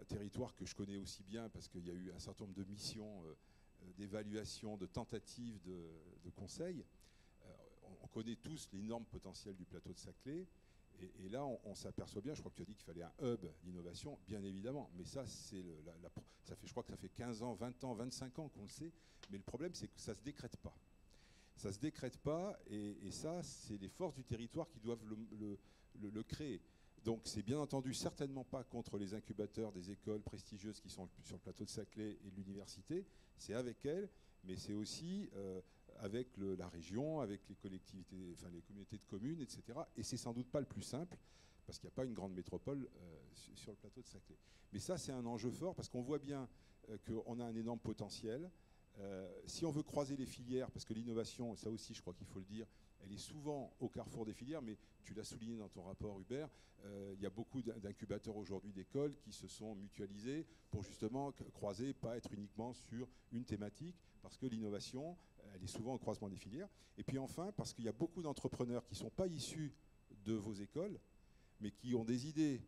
territoire que je connais aussi bien parce qu'il y a eu un certain nombre de missions d'évaluation, de tentatives de conseil. On connaît tous l'énorme potentiel du plateau de Saclay. Et là, on s'aperçoit bien, je crois que tu as dit qu'il fallait un hub d'innovation, bien évidemment. Mais ça, je crois que ça fait 15 ans, 20 ans, 25 ans qu'on le sait. Mais le problème, c'est que ça ne se décrète pas. Ça ne se décrète pas, et ça, c'est les forces du territoire qui doivent le créer. Donc, c'est bien entendu certainement pas contre les incubateurs des écoles prestigieuses qui sont sur le plateau de Saclay et de l'université. C'est avec elles, mais c'est aussi avec la région, avec les collectivités, enfin les communautés de communes, etc. Et c'est sans doute pas le plus simple, parce qu'il n'y a pas une grande métropole sur le plateau de Saclay. Mais ça, c'est un enjeu fort, parce qu'on voit bien qu'on a un énorme potentiel. Si on veut croiser les filières, parce que l'innovation, ça aussi, je crois qu'il faut le dire, elle est souvent au carrefour des filières, mais tu l'as souligné dans ton rapport, Hubert, il y a beaucoup d'incubateurs aujourd'hui d'écoles qui se sont mutualisés pour justement croiser, pas être uniquement sur une thématique, parce que l'innovation, elle est souvent au croisement des filières. Et puis enfin, parce qu'il y a beaucoup d'entrepreneurs qui ne sont pas issus de vos écoles, mais qui ont des idées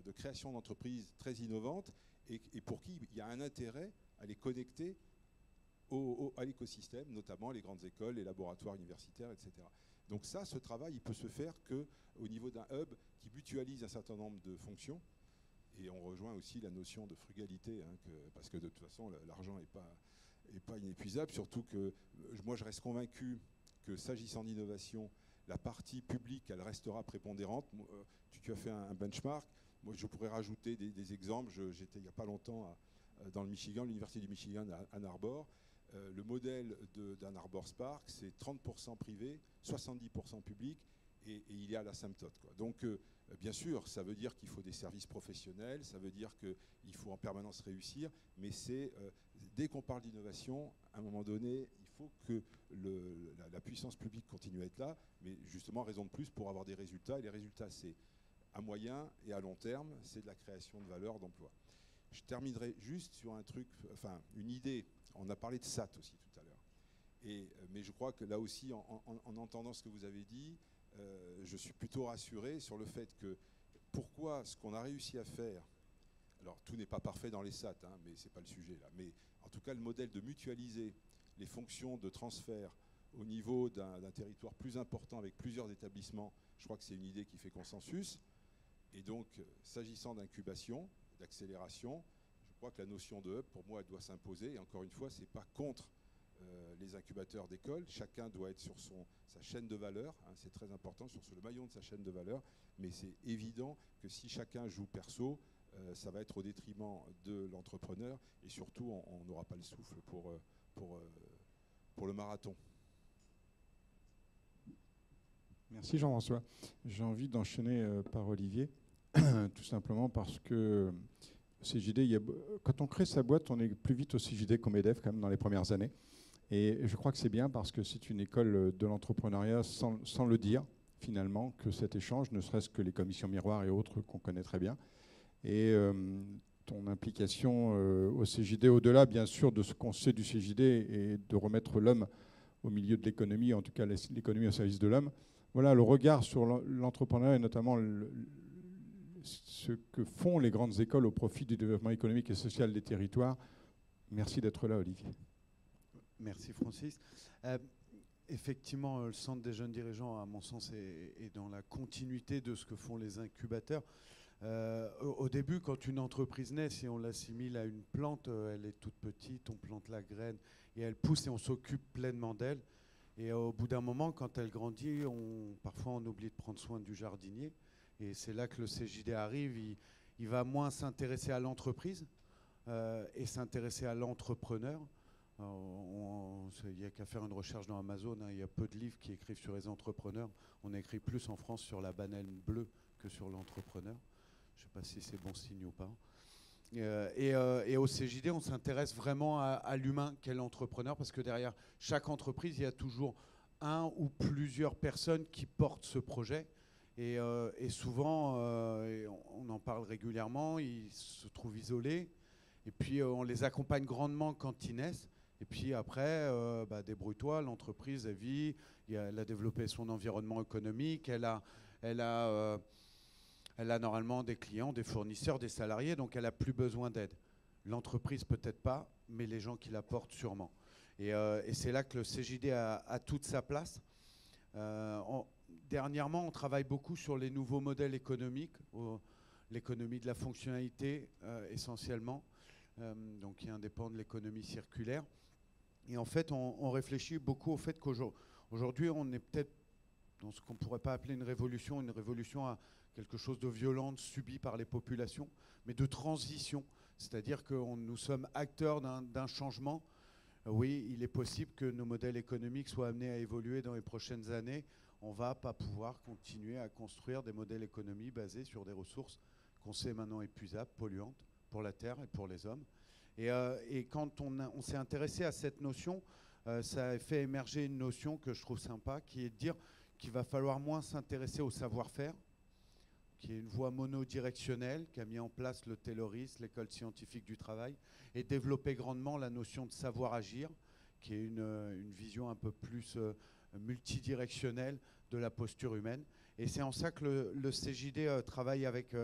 de création d'entreprises très innovantes et pour qui il y a un intérêt à les connecter à l'écosystème, notamment les grandes écoles, les laboratoires universitaires, etc. Donc ça, ce travail, il peut se faire qu'au niveau d'un hub qui mutualise un certain nombre de fonctions. Et on rejoint aussi la notion de frugalité, parce que de toute façon, l'argent n'est pas inépuisable, surtout que moi, je reste convaincu que s'agissant d'innovation, la partie publique, elle restera prépondérante. Tu as fait un benchmark. Moi, je pourrais rajouter des exemples. J'étais il n'y a pas longtemps dans le Michigan, l'université du Michigan à Ann Arbor. Le modèle d'Ann Arbor Spark, c'est 30% privé, 70% public, et il est à l'asymptote, quoi. Donc, bien sûr, ça veut dire qu'il faut des services professionnels, ça veut dire qu'il faut en permanence réussir, mais dès qu'on parle d'innovation, à un moment donné, il faut que la puissance publique continue à être là, mais justement, raison de plus pour avoir des résultats, et les résultats, c'est à moyen et à long terme, c'est de la création de valeur, d'emploi. Je terminerai juste sur un truc, enfin, une idée. On a parlé de SAT aussi tout à l'heure. Mais je crois que là aussi, en entendant ce que vous avez dit, je suis plutôt rassuré sur le fait que pourquoi ce qu'on a réussi à faire, alors tout n'est pas parfait dans les SAT, mais ce n'est pas le sujet là, mais en tout cas le modèle de mutualiser les fonctions de transfert au niveau d'un territoire plus important avec plusieurs établissements, je crois que c'est une idée qui fait consensus. Et donc, s'agissant d'incubation, d'accélération, je crois que la notion de hub, pour moi, elle doit s'imposer. Et encore une fois, ce n'est pas contre les incubateurs d'école. Chacun doit être sur sa chaîne de valeur. C'est très important, sur le maillon de sa chaîne de valeur. Mais c'est évident que si chacun joue perso, ça va être au détriment de l'entrepreneur. Et surtout, on n'aura pas le souffle pour le marathon. Merci Jean-François. J'ai envie d'enchaîner par Olivier, tout simplement parce que CJD, quand on crée sa boîte, on est plus vite au CJD qu'au MEDEF quand même dans les premières années. Et je crois que c'est bien parce que c'est une école de l'entrepreneuriat sans le dire, finalement, que cet échange, ne serait-ce que les commissions miroirs et autres qu'on connaît très bien. Et ton implication au CJD, au-delà bien sûr de ce qu'on sait du CJD et de remettre l'homme au milieu de l'économie, en tout cas l'économie au service de l'homme, voilà le regard sur l'entrepreneuriat et notamment ce que font les grandes écoles au profit du développement économique et social des territoires. Merci d'être là, Olivier. Merci, Francis. Effectivement, le Centre des jeunes dirigeants, à mon sens, est dans la continuité de ce que font les incubateurs. Au début, quand une entreprise naît, si on l'assimile à une plante, elle est toute petite, on plante la graine et elle pousse et on s'occupe pleinement d'elle. Et au bout d'un moment, quand elle grandit, parfois on oublie de prendre soin du jardinier. Et c'est là que le CJD arrive. Il va moins s'intéresser à l'entreprise et s'intéresser à l'entrepreneur Il n'y a qu'à faire une recherche dans Amazon, hein. Il y a peu de livres qui écrivent sur les entrepreneurs. On écrit plus en France sur la banane bleue que sur l'entrepreneur. Je ne sais pas si c'est bon signe ou pas. Et au CJD, on s'intéresse vraiment à l'humain qu'est l'entrepreneur, parce que derrière chaque entreprise, il y a toujours un ou plusieurs personnes qui portent ce projet. Et souvent, on en parle régulièrement, ils se trouvent isolés. Et puis, on les accompagne grandement quand ils naissent. Et puis après, débrouille-toi, l'entreprise, elle vit, elle a développé son environnement économique, elle a normalement des clients, des fournisseurs, des salariés, donc elle n'a plus besoin d'aide. L'entreprise peut-être pas, mais les gens qui la portent sûrement. Et c'est là que le CJD a toute sa place. Dernièrement, on travaille beaucoup sur les nouveaux modèles économiques, l'économie de la fonctionnalité essentiellement, donc qui indépend de l'économie circulaire. Et en fait, on réfléchit beaucoup au fait qu'aujourd'hui, on est peut-être dans ce qu'on ne pourrait pas appeler une révolution à quelque chose de violent subi par les populations, mais de transition. C'est-à-dire que nous sommes acteurs d'un changement. Oui, il est possible que nos modèles économiques soient amenés à évoluer dans les prochaines années. On ne va pas pouvoir continuer à construire des modèles économiques basés sur des ressources qu'on sait maintenant épuisables, polluantes pour la Terre et pour les hommes. Et quand on s'est intéressé à cette notion, ça a fait émerger une notion que je trouve sympa, qui est de dire qu'il va falloir moins s'intéresser au savoir-faire, qui est une voie monodirectionnelle, qui a mis en place le Taylorisme, l'école scientifique du travail, et développer grandement la notion de savoir-agir, qui est une vision un peu plus multidirectionnelle de la posture humaine. Et c'est en ça que le CJD travaille avec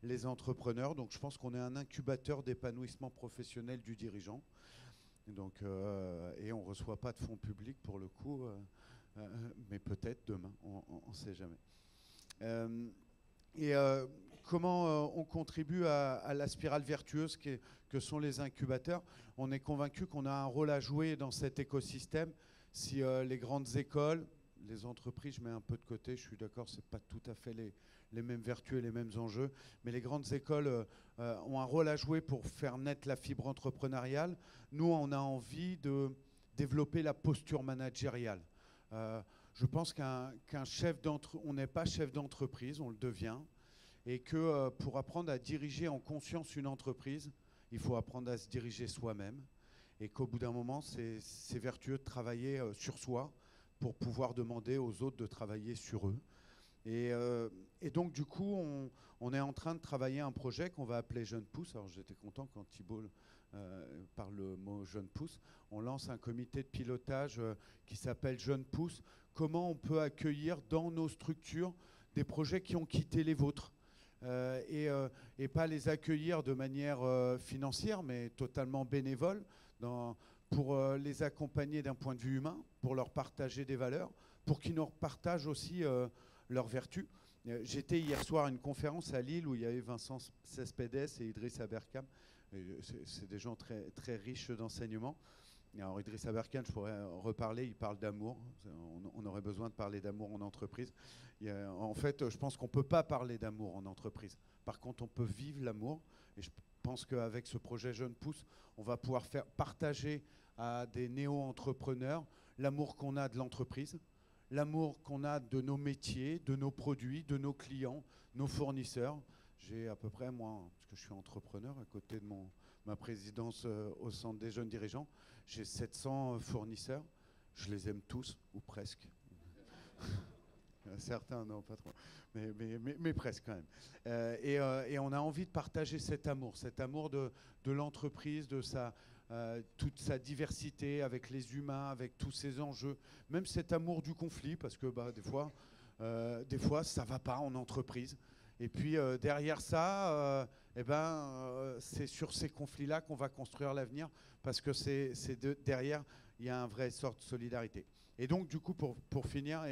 les entrepreneurs. Donc je pense qu'on est un incubateur d'épanouissement professionnel du dirigeant. Donc, et on ne reçoit pas de fonds publics pour le coup, mais peut-être demain, on ne sait jamais. Comment on contribue à la spirale vertueuse que sont les incubateurs? On est convaincu qu'on a un rôle à jouer dans cet écosystème. Si les grandes écoles, les entreprises, je mets un peu de côté, je suis d'accord, ce n'est pas tout à fait les mêmes vertus et les mêmes enjeux, mais les grandes écoles ont un rôle à jouer pour faire naître la fibre entrepreneuriale. Nous, on a envie de développer la posture managériale. Je pense qu'un chef d'entreprise, on n'est pas chef d'entreprise, on le devient, et que pour apprendre à diriger en conscience une entreprise, il faut apprendre à se diriger soi-même, et qu'au bout d'un moment, c'est vertueux de travailler sur soi pour pouvoir demander aux autres de travailler sur eux. Et donc, du coup, on est en train de travailler un projet qu'on va appeler Jeune Pousse. Alors, j'étais content quand Thibault parle le mot Jeune Pousse. On lance un comité de pilotage qui s'appelle Jeune Pousse. Comment on peut accueillir dans nos structures des projets qui ont quitté les vôtres et pas les accueillir de manière financière, mais totalement bénévole, pour les accompagner d'un point de vue humain, pour leur partager des valeurs, pour qu'ils nous partagent aussi leurs vertus. J'étais hier soir à une conférence à Lille où il y avait Vincent Cespedes et Idriss Aberkane. C'est des gens très, très riches d'enseignement. Alors Idriss Aberkane, je pourrais en reparler, il parle d'amour. On aurait besoin de parler d'amour en entreprise. En fait, je pense qu'on ne peut pas parler d'amour en entreprise. Par contre, on peut vivre l'amour. Et je pense qu'avec ce projet Jeune Pousse, on va pouvoir faire partager à des néo-entrepreneurs l'amour qu'on a de l'entreprise, l'amour qu'on a de nos métiers, de nos produits, de nos clients, nos fournisseurs. J'ai à peu près, moi, parce que je suis entrepreneur, à côté de ma présidence au Centre des jeunes dirigeants, j'ai 700 fournisseurs. Je les aime tous, ou presque. Certains, non, pas trop. Mais presque quand même. Et on a envie de partager cet amour de l'entreprise, de toute sa diversité avec les humains, avec tous ses enjeux. Même cet amour du conflit, parce que des fois, ça ne va pas en entreprise. Et puis derrière ça, c'est sur ces conflits-là qu'on va construire l'avenir, parce que derrière, il y a une vraie sorte de solidarité. Et donc, du coup, pour finir,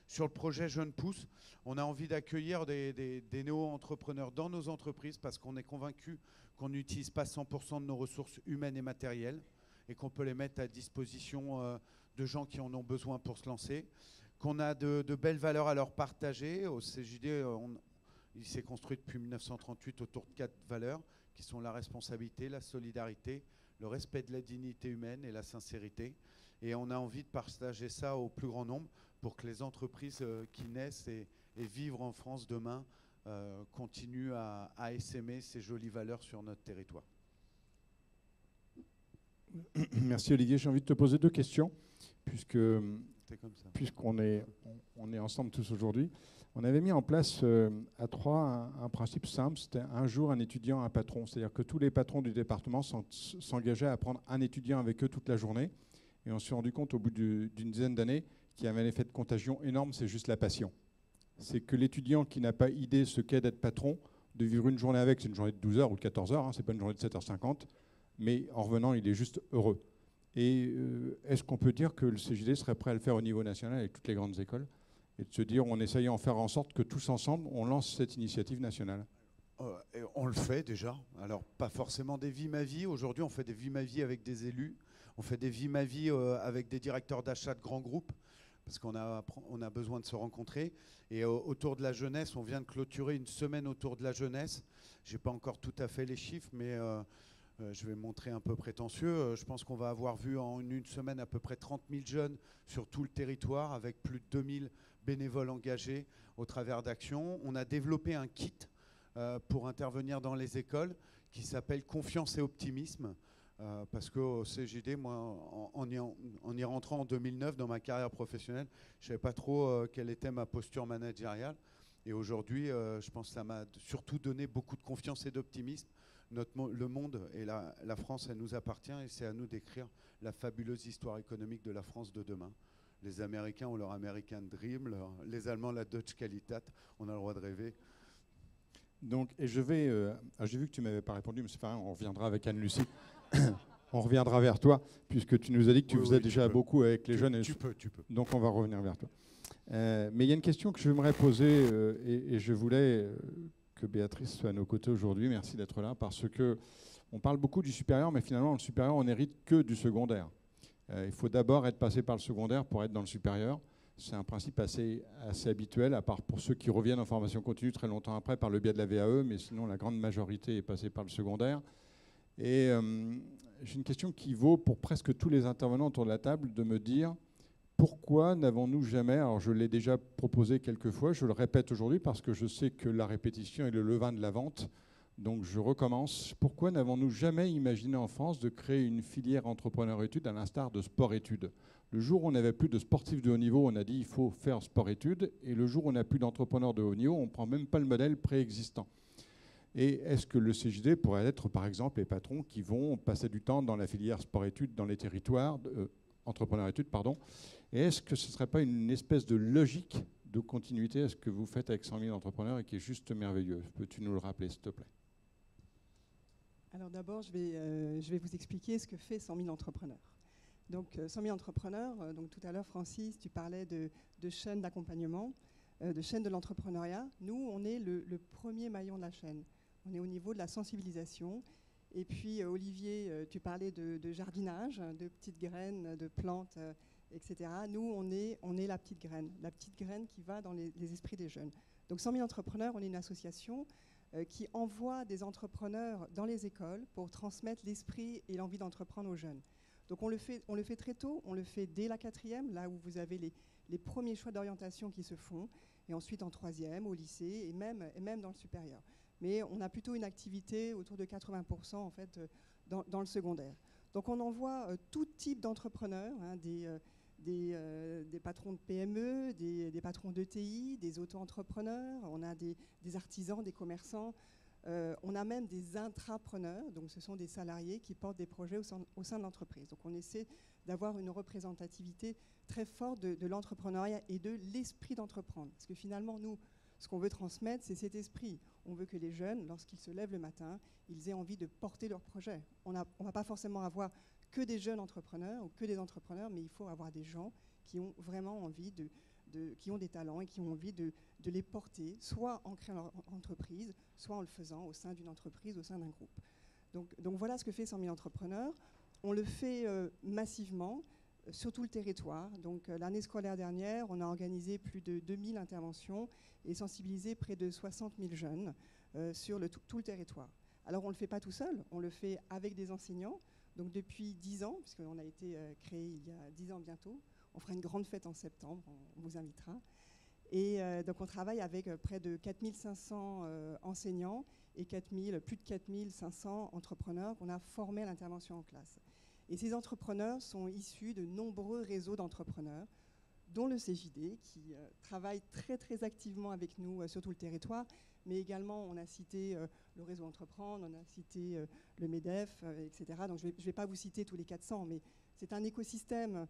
sur le projet Jeune Pousse, on a envie d'accueillir des néo-entrepreneurs dans nos entreprises, parce qu'on est convaincu qu'on n'utilise pas 100% de nos ressources humaines et matérielles, et qu'on peut les mettre à disposition de gens qui en ont besoin pour se lancer, qu'on a de belles valeurs à leur partager. Au CJD, il s'est construit depuis 1938 autour de 4 valeurs, qui sont la responsabilité, la solidarité, le respect de la dignité humaine et la sincérité. Et on a envie de partager ça au plus grand nombre pour que les entreprises qui naissent et vivent en France demain continuent à essaimer ces jolies valeurs sur notre territoire. Merci Olivier. J'ai envie de te poser 2 questions, puisqu'on est ensemble tous aujourd'hui. On avait mis en place à Troyes un principe simple, c'était un jour un étudiant, un patron. C'est-à-dire que tous les patrons du département s'engageaient à prendre un étudiant avec eux toute la journée. Et on s'est rendu compte au bout d'une dizaine d'années qu'il y avait un effet de contagion énorme, c'est juste la passion. C'est que l'étudiant qui n'a pas idée ce qu'est d'être patron, de vivre une journée avec, c'est une journée de 12 heures ou de 14 heures, c'est pas une journée de 7h50, mais en revenant, il est juste heureux. Et est-ce qu'on peut dire que le CJD serait prêt à le faire au niveau national avec toutes les grandes écoles et de se dire, on essaye en faire en sorte que tous ensemble, on lance cette initiative nationale? On le fait déjà. Alors, pas forcément des vies ma vie. Aujourd'hui, on fait des vies ma vie avec des élus. On fait des vies ma vie avec des directeurs d'achat de grands groupes, parce qu'on a besoin de se rencontrer. Et autour de la jeunesse, on vient de clôturer une semaine autour de la jeunesse. Je n'ai pas encore tout à fait les chiffres, mais je vais montrer un peu prétentieux. Je pense qu'on va avoir vu en une semaine à peu près 30 000 jeunes sur tout le territoire, avec plus de 2000 bénévoles engagés au travers d'actions. On a développé un kit pour intervenir dans les écoles qui s'appelle Confiance et Optimisme. Parce qu'au CJD, moi, en y rentrant en 2009 dans ma carrière professionnelle, je ne savais pas trop quelle était ma posture managériale. Et aujourd'hui, je pense que ça m'a surtout donné beaucoup de confiance et d'optimisme. Le monde et la France, elle nous appartient et c'est à nous d'écrire la fabuleuse histoire économique de la France de demain. Les Américains ont leur American Dream, les Allemands la Deutsche Qualität, on a le droit de rêver. Donc, et j'ai vu que tu ne m'avais pas répondu, mais c'est pas grave, on reviendra avec Anne-Lucie. On reviendra vers toi, puisque tu nous as dit que tu faisais déjà beaucoup avec les jeunes. Tu peux. Donc on va revenir vers toi. Mais il y a une question que j'aimerais poser, et je voulais que Béatrice soit à nos côtés aujourd'hui. Merci d'être là, parce qu'on parle beaucoup du supérieur, mais finalement, le supérieur, on n'hérite que du secondaire. Il faut d'abord être passé par le secondaire pour être dans le supérieur. C'est un principe assez habituel, à part pour ceux qui reviennent en formation continue très longtemps après par le biais de la VAE, mais sinon la grande majorité est passée par le secondaire. Et j'ai une question qui vaut pour presque tous les intervenants autour de la table, de me dire pourquoi n'avons-nous jamais, alors je l'ai déjà proposé quelques fois, je le répète aujourd'hui parce que je sais que la répétition est le levain de la vente, donc je recommence. Pourquoi n'avons-nous jamais imaginé en France de créer une filière entrepreneur-études à l'instar de sport-études? Le jour où on n'avait plus de sportifs de haut niveau, on a dit il faut faire sport-études, et le jour où on n'a plus d'entrepreneurs de haut niveau, on ne prend même pas le modèle préexistant. Et est-ce que le CJD pourrait être, par exemple, les patrons qui vont passer du temps dans la filière sport-études dans les territoires, entrepreneur-études, pardon, et est-ce que ce ne serait pas une espèce de logique de continuité à ce que vous faites avec 100 000 entrepreneurs et qui est juste merveilleux? Peux-tu nous le rappeler, s'il te plaît? Alors d'abord, je vais vous expliquer ce que fait 100 000 entrepreneurs. Donc 100 000 entrepreneurs, donc tout à l'heure, Francis, tu parlais de chaîne d'accompagnement, de chaîne de l'entrepreneuriat. Nous, on est le premier maillon de la chaîne. On est au niveau de la sensibilisation. Et puis, Olivier, tu parlais de jardinage, de petites graines, de plantes, etc. Nous, on est la petite graine qui va dans les esprits des jeunes. Donc 100 000 entrepreneurs, on est une association qui envoie des entrepreneurs dans les écoles pour transmettre l'esprit et l'envie d'entreprendre aux jeunes. Donc on le fait très tôt, on le fait dès la 4e, là où vous avez les premiers choix d'orientation qui se font, et ensuite en 3e, au lycée, et même dans le supérieur. Mais on a plutôt une activité autour de 80% en fait, dans le secondaire. Donc on envoie tout type d'entrepreneurs, hein, des patrons de PME, des patrons d'ETI, des auto-entrepreneurs, on a des artisans, des commerçants, on a même des intrapreneurs, donc ce sont des salariés qui portent des projets au sein de l'entreprise. Donc on essaie d'avoir une représentativité très forte de l'entrepreneuriat et de l'esprit d'entreprendre. Parce que finalement, nous, ce qu'on veut transmettre, c'est cet esprit. On veut que les jeunes, lorsqu'ils se lèvent le matin, ils aient envie de porter leurs projets. On ne va pas forcément avoir que des jeunes entrepreneurs ou que des entrepreneurs, mais il faut avoir des gens qui ont vraiment envie qui ont des talents et qui ont envie de les porter, soit en créant leur entreprise, soit en le faisant au sein d'une entreprise, au sein d'un groupe. Donc voilà ce que fait 100 000 entrepreneurs. On le fait massivement sur tout le territoire. Donc l'année scolaire dernière, on a organisé plus de 2000 interventions et sensibilisé près de 60 000 jeunes sur tout le territoire. Alors on ne le fait pas tout seul, on le fait avec des enseignants. Donc depuis 10 ans, puisqu'on a été créé il y a 10 ans bientôt, on fera une grande fête en septembre, on vous invitera. Et donc on travaille avec près de 4500 enseignants et plus de 4500 entrepreneurs qu'on a formés à l'intervention en classe. Et ces entrepreneurs sont issus de nombreux réseaux d'entrepreneurs, dont le CJD, qui travaille très très activement avec nous sur tout le territoire, mais également on a cité le réseau Entreprendre, on a cité le MEDEF, etc. Donc je ne vais pas vous citer tous les 400, mais c'est un écosystème,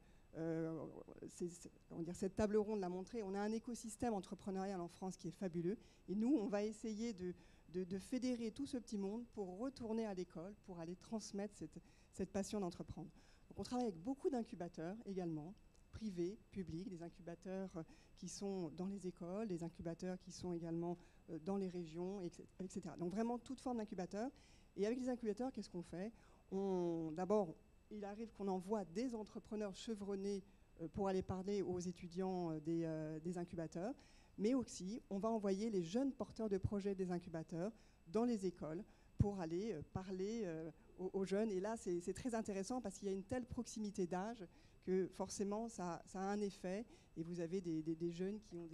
cette table ronde l'a montré, on a un écosystème entrepreneurial en France qui est fabuleux, et nous on va essayer de fédérer tout ce petit monde pour retourner à l'école, pour aller transmettre cette passion d'entreprendre. Donc on travaille avec beaucoup d'incubateurs également, privés, publics, des incubateurs qui sont dans les écoles, des incubateurs qui sont également dans les régions, etc. Donc vraiment toute forme d'incubateur. Et avec les incubateurs, qu'est-ce qu'on fait? D'abord, il arrive qu'on envoie des entrepreneurs chevronnés pour aller parler aux étudiants des incubateurs, mais aussi on va envoyer les jeunes porteurs de projets des incubateurs dans les écoles pour aller parler aux jeunes. Et là, c'est très intéressant parce qu'il y a une telle proximité d'âge que forcément, ça a un effet. Et vous avez des jeunes qui ont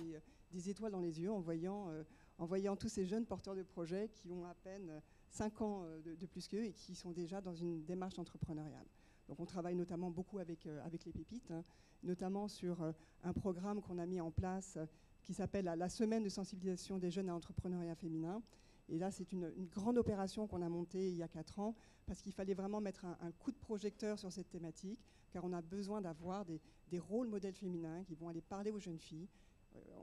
des étoiles dans les yeux en voyant tous ces jeunes porteurs de projets qui ont à peine 5 ans de plus qu'eux et qui sont déjà dans une démarche entrepreneuriale. Donc on travaille notamment beaucoup avec les pépites, hein, notamment sur un programme qu'on a mis en place qui s'appelle la Semaine de sensibilisation des jeunes à l'entrepreneuriat féminin. Et là, c'est une grande opération qu'on a montée il y a 4 ans parce qu'il fallait vraiment mettre un coup de projecteur sur cette thématique, car on a besoin d'avoir des rôles modèles féminins qui vont aller parler aux jeunes filles.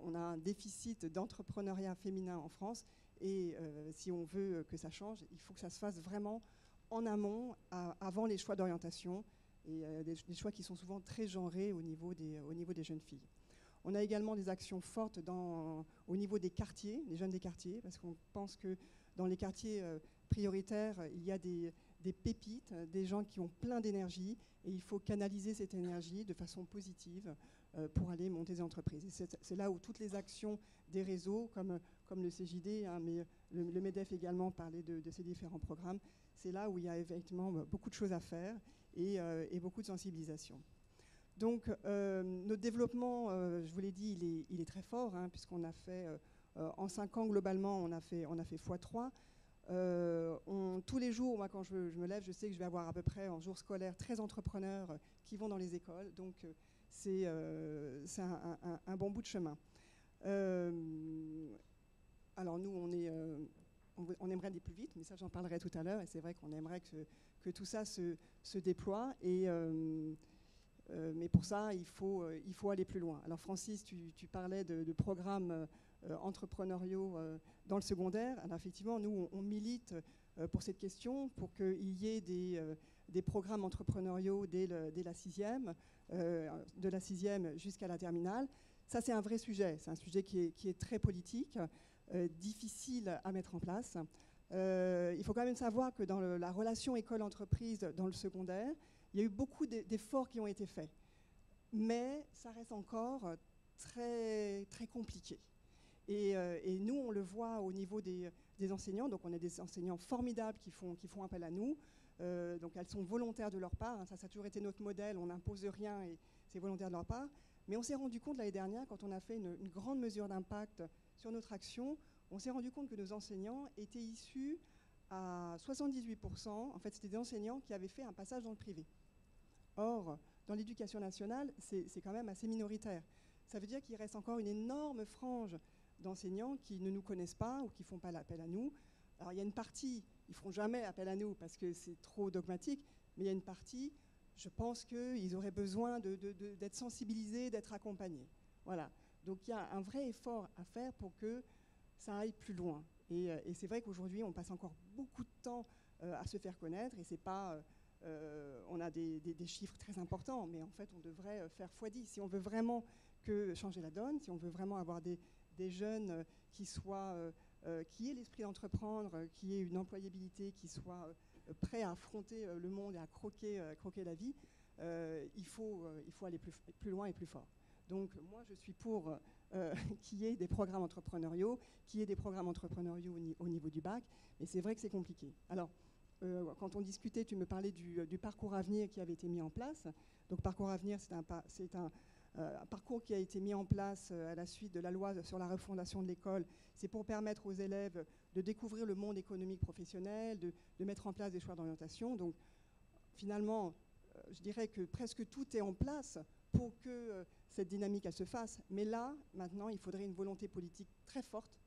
On a un déficit d'entrepreneuriat féminin en France et si on veut que ça change, il faut que ça se fasse vraiment en amont, avant les choix d'orientation et des choix qui sont souvent très genrés au niveau des jeunes filles. On a également des actions fortes au niveau des quartiers, des jeunes des quartiers, parce qu'on pense que dans les quartiers prioritaires, il y a des pépites, des gens qui ont plein d'énergie, et il faut canaliser cette énergie de façon positive pour aller monter des entreprises. Et c'est là où toutes les actions des réseaux, comme le CJD, hein, mais le MEDEF également parlait de ces différents programmes, c'est là où il y a effectivement beaucoup de choses à faire et beaucoup de sensibilisation. Donc notre développement, je vous l'ai dit, il est très fort, hein, puisqu'on a fait, en 5 ans globalement, on a fait x3. Tous les jours, moi quand je me lève, je sais que je vais avoir à peu près en jour scolaire 13 entrepreneurs qui vont dans les écoles, donc c'est un bon bout de chemin. Alors nous, on aimerait aller plus vite, mais ça j'en parlerai tout à l'heure, et c'est vrai qu'on aimerait que tout ça se déploie, mais pour ça, il faut aller plus loin. Alors Francis, tu parlais de programmes entrepreneuriaux dans le secondaire. Alors effectivement, nous, on milite pour cette question, pour qu'il y ait des programmes entrepreneuriaux dès la 6e, de la 6e jusqu'à la terminale. Ça, c'est un vrai sujet. C'est un sujet qui est très politique, difficile à mettre en place. Il faut quand même savoir que dans la relation école-entreprise dans le secondaire, il y a eu beaucoup d'efforts qui ont été faits, mais ça reste encore très, très compliqué. Et nous, on le voit au niveau des enseignants. Donc, on a des enseignants formidables qui font appel à nous. Donc, elles sont volontaires de leur part. Ça a toujours été notre modèle. On n'impose rien et c'est volontaire de leur part. Mais on s'est rendu compte l'année dernière, quand on a fait une grande mesure d'impact sur notre action, on s'est rendu compte que nos enseignants étaient issus à 78%. En fait, c'était des enseignants qui avaient fait un passage dans le privé. Or, dans l'éducation nationale, c'est quand même assez minoritaire. Ça veut dire qu'il reste encore une énorme frange d'enseignants qui ne nous connaissent pas ou qui ne font pas l'appel à nous. Alors, il y a une partie, ils ne feront jamais appel à nous parce que c'est trop dogmatique, mais il y a une partie, je pense qu'ils auraient besoin d'être sensibilisés, d'être accompagnés. Voilà. Donc, il y a un vrai effort à faire pour que ça aille plus loin. Et c'est vrai qu'aujourd'hui, on passe encore beaucoup de temps à se faire connaître et c'est pas... on a des chiffres très importants, mais en fait, on devrait faire x10. Si on veut vraiment changer la donne, si on veut vraiment avoir des jeunes qui aient l'esprit d'entreprendre, qui aient une employabilité, qui soient prêts à affronter le monde et à croquer la vie, il faut aller plus loin et plus fort. Donc moi, je suis pour qu'il y ait des programmes entrepreneuriaux, au niveau du bac, mais c'est vrai que c'est compliqué. Alors, quand on discutait, tu me parlais du parcours Avenir qui avait été mis en place. Donc parcours Avenir, c'est un parcours qui a été mis en place à la suite de la loi sur la refondation de l'école. C'est pour permettre aux élèves de découvrir le monde économique professionnel, de mettre en place des choix d'orientation. Donc finalement, je dirais que presque tout est en place pour que cette dynamique elle se fasse. Mais là, maintenant, il faudrait une volonté politique très forte,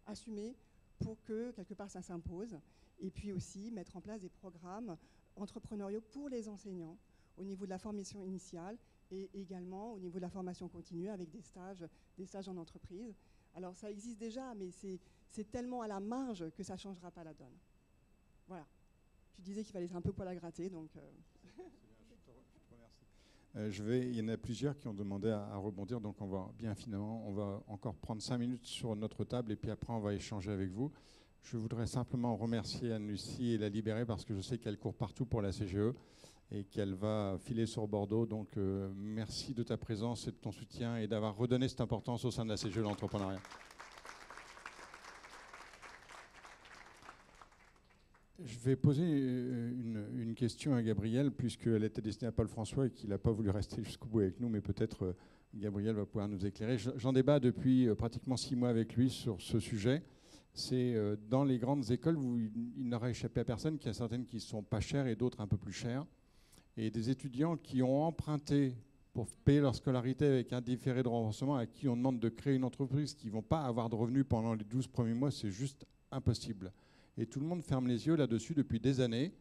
assumée, pour que quelque part ça s'impose. Et puis aussi mettre en place des programmes entrepreneuriaux pour les enseignants au niveau de la formation initiale et également au niveau de la formation continue avec des stages en entreprise. Alors ça existe déjà, mais c'est tellement à la marge que ça ne changera pas la donne. Voilà. Tu disais qu'il fallait être un peu poil à gratter, donc... Il y en a plusieurs qui ont demandé à rebondir, donc on va encore prendre 5 minutes sur notre table et puis après on va échanger avec vous. Je voudrais simplement remercier Anne-Lucie et la libérer parce que je sais qu'elle court partout pour la CGE et qu'elle va filer sur Bordeaux. Donc merci de ta présence et de ton soutien et d'avoir redonné cette importance au sein de la CGE de l'entrepreneuriat. Je vais poser une question à Gabriel, puisqu'elle était destinée à Paul François et qu'il n'a pas voulu rester jusqu'au bout avec nous, mais peut-être Gabriel va pouvoir nous éclairer. J'en débat depuis pratiquement 6 mois avec lui sur ce sujet. C'est dans les grandes écoles, il n'aura échappé à personne qu'il y a certaines qui ne sont pas chères et d'autres un peu plus chères. Et des étudiants qui ont emprunté pour payer leur scolarité avec un différé de remboursement, à qui on demande de créer une entreprise qui ne vont pas avoir de revenus pendant les 12 premiers mois, c'est juste impossible. Et tout le monde ferme les yeux là-dessus depuis des années.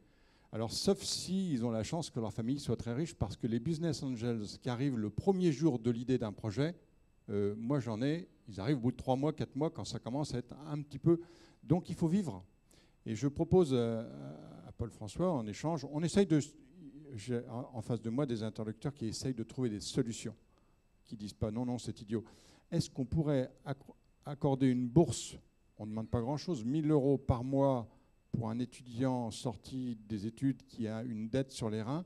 Alors, sauf s'ils ont la chance que leur famille soit très riche, parce que les business angels qui arrivent le premier jour de l'idée d'un projet, moi j'en ai, ils arrivent au bout de 3 mois, 4 mois, quand ça commence à être un petit peu... Donc il faut vivre. Et je propose à Paul François, en échange, on essaye de... J'ai en face de moi des interlocuteurs qui essayent de trouver des solutions, qui ne disent pas non, c'est idiot. Est-ce qu'on pourrait accorder une bourse? On ne demande pas grand-chose, 1 000 € par mois pour un étudiant sorti des études qui a une dette sur les reins,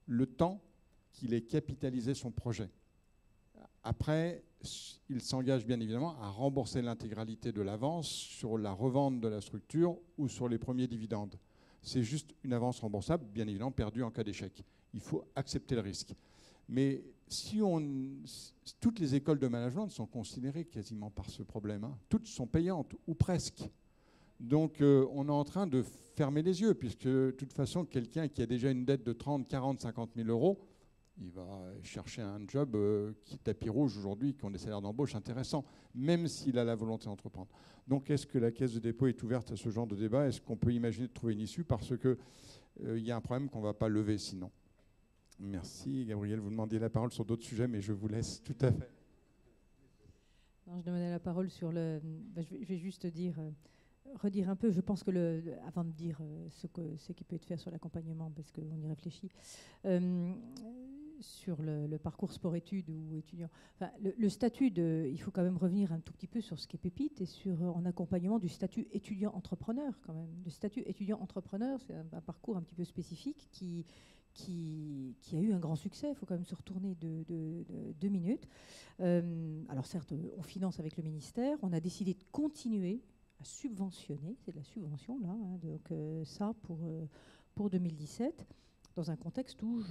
le temps qu'il ait capitalisé son projet. Après, il s'engage bien évidemment à rembourser l'intégralité de l'avance sur la revente de la structure ou sur les premiers dividendes. C'est juste une avance remboursable, bien évidemment perdue en cas d'échec. Il faut accepter le risque. Mais toutes les écoles de management sont considérées quasiment par ce problème. Toutes sont payantes, ou presque. Donc on est en train de fermer les yeux, puisque de toute façon, quelqu'un qui a déjà une dette de 30, 40, 50 000 €, il va chercher un job qui est tapis rouge aujourd'hui, qui ont des salaires d'embauche intéressants, même s'il a la volonté d'entreprendre. Donc est-ce que la Caisse de dépôt est ouverte à ce genre de débat? Est-ce qu'on peut imaginer de trouver une issue? Parce qu'il y a un problème qu'on ne va pas lever sinon. Merci Gabriel, vous demandiez la parole sur d'autres sujets, mais je vous laisse tout à fait. Non, je demandais la parole sur le... je vais juste redire un peu, je pense que avant de dire ce qui peut être fait sur l'accompagnement, parce qu'on y réfléchit, sur le parcours sport-études ou étudiant, enfin, le statut il faut quand même revenir un tout petit peu sur ce qui est Pépite et en accompagnement du statut étudiant-entrepreneur quand même. Le statut étudiant-entrepreneur, c'est un parcours un petit peu spécifique qui a eu un grand succès. Il faut quand même se retourner 2 minutes. Alors certes, on finance avec le ministère. On a décidé de continuer à subventionner. C'est de la subvention, là. Donc ça, pour 2017, dans un contexte où,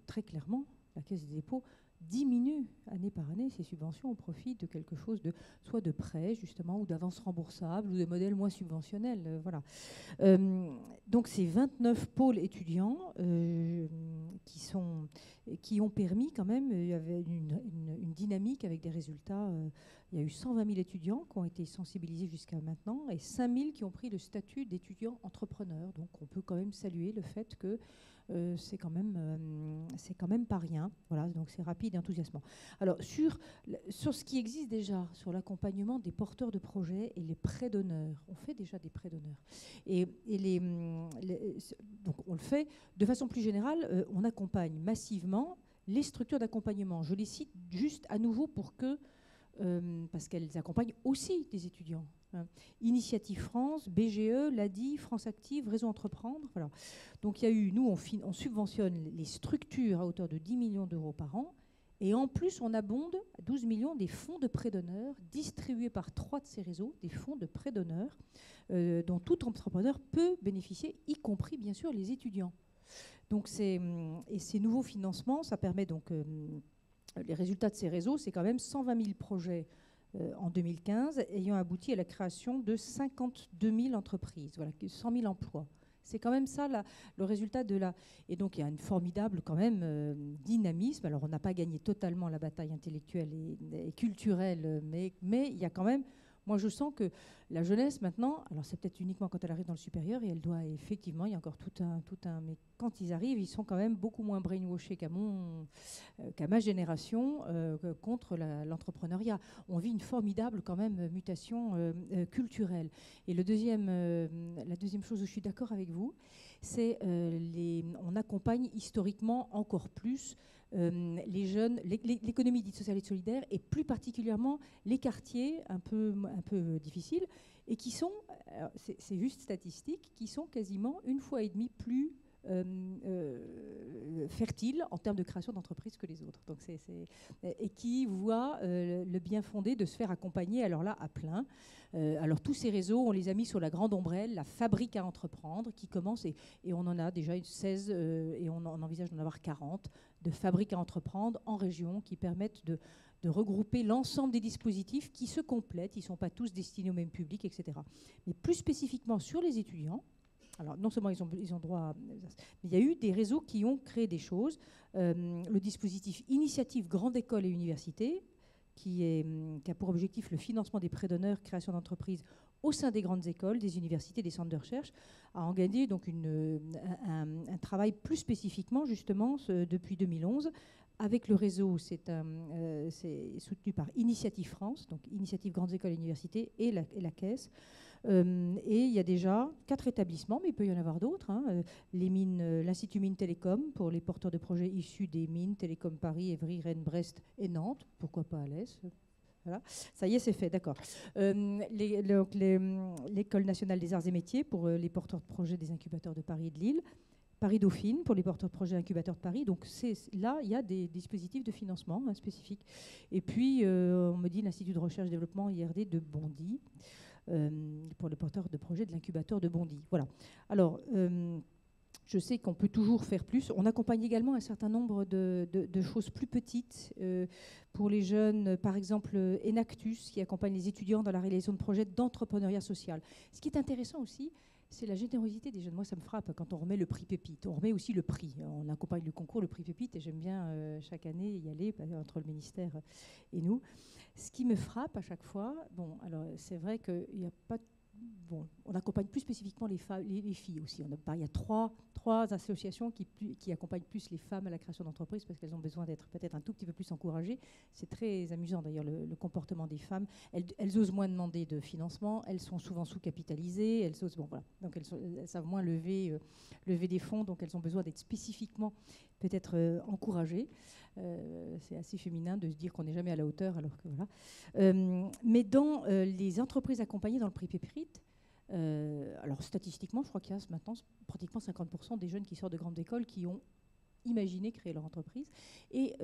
très clairement, la Caisse des dépôts diminue année par année ces subventions au profit de quelque chose soit de prêt justement ou d'avance remboursable ou de modèles moins subventionnels. Voilà. Donc ces 29 pôles étudiants qui ont permis quand même, il y avait une dynamique avec des résultats. Il y a eu 120 000 étudiants qui ont été sensibilisés jusqu'à maintenant et 5 000 qui ont pris le statut d'étudiant entrepreneur. Donc on peut quand même saluer le fait que c'est quand même pas rien. Voilà, donc c'est rapide et enthousiasmant. Alors sur ce qui existe déjà, sur l'accompagnement des porteurs de projets et les prêts d'honneur, on fait déjà des prêts d'honneur. Donc on le fait de façon plus générale. On accompagne massivement les structures d'accompagnement. Je les cite juste à nouveau pour que parce qu'elles accompagnent aussi des étudiants. Initiative France, BGE, l'ADI, France Active, Réseau Entreprendre. Voilà. Donc il y a eu, nous on subventionne les structures à hauteur de 10 millions € par an Et en plus, on abonde à 12 millions des fonds de prêts d'honneur distribués par 3 de ces réseaux, des fonds de prêts d'honneur dont tout entrepreneur peut bénéficier, y compris bien sûr les étudiants. Donc et ces nouveaux financements, ça permet donc les résultats de ces réseaux, c'est quand même 120 000 projets en 2015, ayant abouti à la création de 52 000 entreprises, voilà, 100 000 emplois. C'est quand même ça le résultat de la... Et donc il y a une formidable quand même dynamisme. Alors on n'a pas gagné totalement la bataille intellectuelle et culturelle, mais il y a quand même... Moi je sens que la jeunesse maintenant, alors c'est peut-être uniquement quand elle arrive dans le supérieur, et elle doit effectivement, il y a encore tout un... Mais quand ils arrivent, ils sont quand même beaucoup moins brainwashés qu'à ma génération contre l'entrepreneuriat. On vit une formidable quand même mutation culturelle. Et la deuxième chose où je suis d'accord avec vous, c'est on accompagne historiquement encore plus les jeunes, l'économie dite sociale et solidaire, et plus particulièrement les quartiers un peu difficiles, et qui sont, c'est juste statistique, qui sont quasiment 1,5 fois plus fertiles en termes de création d'entreprises que les autres. Donc et qui voient le bien fondé de se faire accompagner, alors là, à plein. Alors tous ces réseaux, on les a mis sur la grande ombrelle, la fabrique à entreprendre, qui commence, et on en a déjà 16, et on envisage d'en avoir 40, de fabriques à entreprendre en région, qui permettent de regrouper l'ensemble des dispositifs qui se complètent. Ils ne sont pas tous destinés au même public, etc. Mais plus spécifiquement sur les étudiants, alors non seulement ils ont droit mais il y a eu des réseaux qui ont créé des choses. Le dispositif Initiative Grande École et Université, qui a pour objectif le financement des prêts d'honneur, création d'entreprises au sein des grandes écoles, des universités, des centres de recherche, a engagé donc un travail plus spécifiquement, justement, depuis 2011, avec le réseau. C'est soutenu par Initiative France, donc Initiative Grandes Écoles et Universités, et la Caisse. Et il y a déjà 4 établissements, mais il peut y en avoir d'autres. L'Institut Mines Télécom pour les porteurs de projets issus des mines, Télécom Paris, Évry, Rennes, Brest et Nantes. Pourquoi pas Alès? Voilà. Ça y est, c'est fait, d'accord. L'École nationale des arts et métiers pour les porteurs de projets des incubateurs de Paris et de Lille. Paris-Dauphine pour les porteurs de projets incubateurs de Paris. Donc là, il y a des dispositifs de financement spécifiques. Et puis, on me dit l'Institut de recherche et développement IRD de Bondy pour les porteurs de projets de l'incubateur de Bondy. Voilà. Alors, je sais qu'on peut toujours faire plus. On accompagne également un certain nombre de choses plus petites pour les jeunes. Par exemple, Enactus, qui accompagne les étudiants dans la réalisation de projets d'entrepreneuriat social. Ce qui est intéressant aussi, c'est la générosité des jeunes. Moi, ça me frappe quand on remet le prix Pépite. On remet aussi le prix. On accompagne le concours, le prix Pépite, et j'aime bien chaque année y aller entre le ministère et nous. Ce qui me frappe à chaque fois, bon, alors c'est vrai qu'il n'y a pas... Bon, on accompagne plus spécifiquement les filles aussi. Il y a trois associations qui accompagnent plus les femmes à la création d'entreprises parce qu'elles ont besoin d'être peut-être un tout petit peu plus encouragées. C'est très amusant d'ailleurs le comportement des femmes. Elles osent moins demander de financement, elles sont souvent sous-capitalisées, elles osent, bon, voilà. Donc elles savent moins lever des fonds, donc elles ont besoin d'être spécifiquement peut-être encouragées. C'est assez féminin de se dire qu'on n'est jamais à la hauteur, alors que voilà. Mais dans les entreprises accompagnées dans le prix Pépite, alors statistiquement, je crois qu'il y a maintenant pratiquement 50% des jeunes qui sortent de grandes écoles qui ont imaginé créer leur entreprise. Et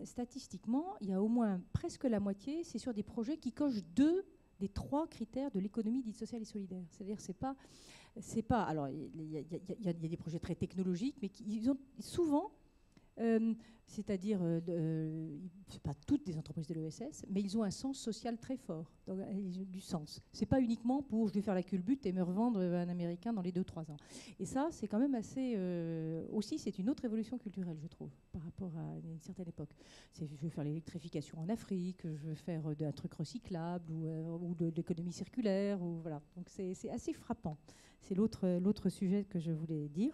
statistiquement, il y a au moins presque la moitié, c'est sur des projets qui cochent 2 des 3 critères de l'économie dite sociale et solidaire. C'est-à-dire c'est pas. Alors il y a des projets très technologiques, mais ils ont souvent c'est-à-dire, c'est pas toutes des entreprises de l'ESS, mais ils ont un sens social très fort, donc, ils ont du sens. C'est pas uniquement pour je vais faire la culbute et me revendre un Américain dans les 2-3 ans. Et ça, c'est quand même assez... aussi, c'est une autre évolution culturelle, je trouve, par rapport à une certaine époque. Je veux faire l'électrification en Afrique, je veux faire un truc recyclable ou de l'économie circulaire. Ou, voilà. Donc c'est assez frappant. C'est l'autre sujet que je voulais dire.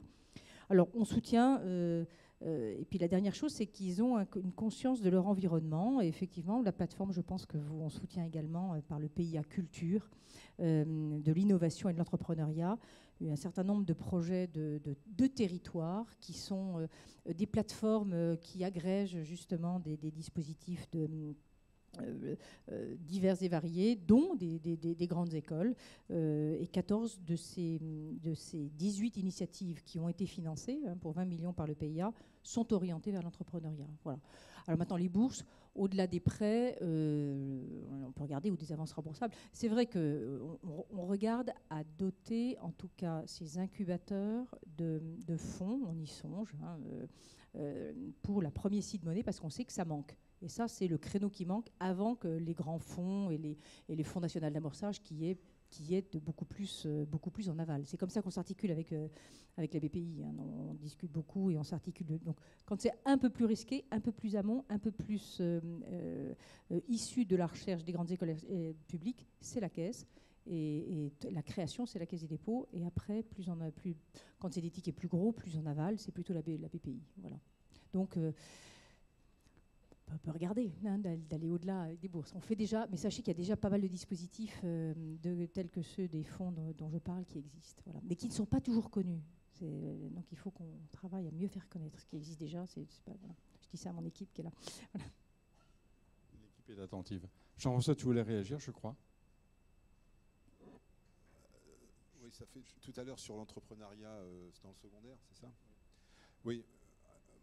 Alors, on soutient... et puis la dernière chose, c'est qu'ils ont une conscience de leur environnement. Et effectivement, la plateforme, je pense on soutient également par le PIA Culture, de l'innovation et de l'entrepreneuriat, un certain nombre de projets de territoires qui sont des plateformes qui agrègent justement des dispositifs divers et variés, dont des grandes écoles. Et 14 de ces 18 initiatives qui ont été financées pour 20 millions par le PIA sont orientées vers l'entrepreneuriat. Voilà. Alors maintenant, les bourses, au-delà des prêts, on peut regarder, ou des avances remboursables. C'est vrai qu'on regarde à doter, en tout cas, ces incubateurs de fonds, on y songe, hein, pour la première seed money, parce qu'on sait que ça manque. Et ça, c'est le créneau qui manque avant que les grands fonds et les fonds nationaux d'amorçage qui est beaucoup plus en aval. C'est comme ça qu'on s'articule avec la BPI. Hein. On discute beaucoup et on s'articule. Donc, quand c'est un peu plus risqué, un peu plus amont, un peu plus issu de la recherche des grandes écoles publiques, c'est la caisse. Et la création, c'est la caisse des dépôts. Et après, quand c'est des tickets plus gros, plus en aval, c'est plutôt la BPI. Voilà. Donc, on peut regarder, hein, d'aller au-delà des bourses. On fait déjà, mais sachez qu'il y a déjà pas mal de dispositifs tels que ceux des fonds dont je parle qui existent, voilà, mais qui ne sont pas toujours connus. Donc il faut qu'on travaille à mieux faire connaître ce qui existe déjà. Voilà. Je dis ça à mon équipe qui est là. Voilà. L'équipe est attentive. Jean-François, tu voulais réagir, je crois. Oui, ça fait tout à l'heure sur l'entrepreneuriat dans le secondaire, c'est ça? Oui,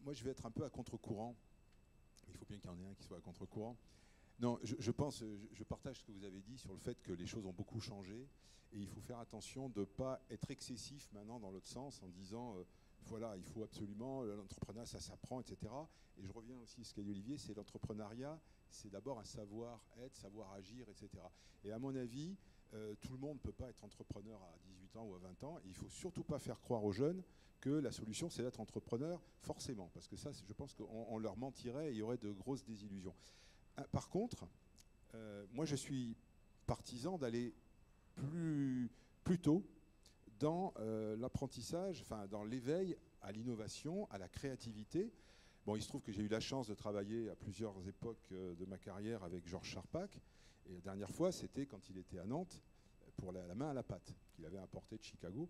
moi je vais être un peu à contre-courant. Il faut bien qu'il y en ait un qui soit à contre-courant. Non, je partage ce que vous avez dit sur le fait que les choses ont beaucoup changé et il faut faire attention de ne pas être excessif maintenant dans l'autre sens en disant voilà, il faut absolument, l'entrepreneuriat ça s'apprend, etc. Et je reviens aussi à ce qu'a dit Olivier, c'est l'entrepreneuriat, c'est d'abord un savoir-être, savoir-agir, etc. Et à mon avis, tout le monde ne peut pas être entrepreneur à 18 ans ou à 20 ans. Et il ne faut surtout pas faire croire aux jeunes que la solution, c'est d'être entrepreneur, forcément. Parce que ça, je pense qu'on leur mentirait et il y aurait de grosses désillusions. Par contre, moi, je suis partisan d'aller plus tôt dans l'apprentissage, enfin, dans l'éveil à l'innovation, à la créativité. Bon, il se trouve que j'ai eu la chance de travailler à plusieurs époques de ma carrière avec Georges Charpak. Et la dernière fois, c'était quand il était à Nantes pour la main à la pâte qu'il avait importé de Chicago.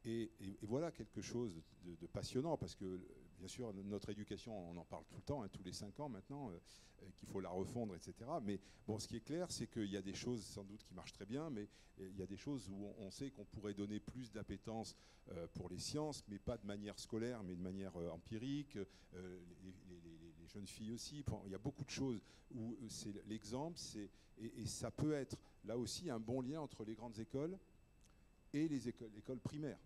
Et voilà quelque chose de passionnant, parce que, bien sûr, notre éducation, on en parle tout le temps, hein, tous les 5 ans maintenant, qu'il faut la refondre, etc. Mais bon, ce qui est clair, c'est qu'il y a des choses, sans doute, qui marchent très bien, mais il y a des choses où on sait qu'on pourrait donner plus d'appétence pour les sciences, mais pas de manière scolaire, mais de manière empirique. Les jeunes filles aussi. Il y a beaucoup de choses où c'est l'exemple, et ça peut être, là aussi, un bon lien entre les grandes écoles et les écoles primaires.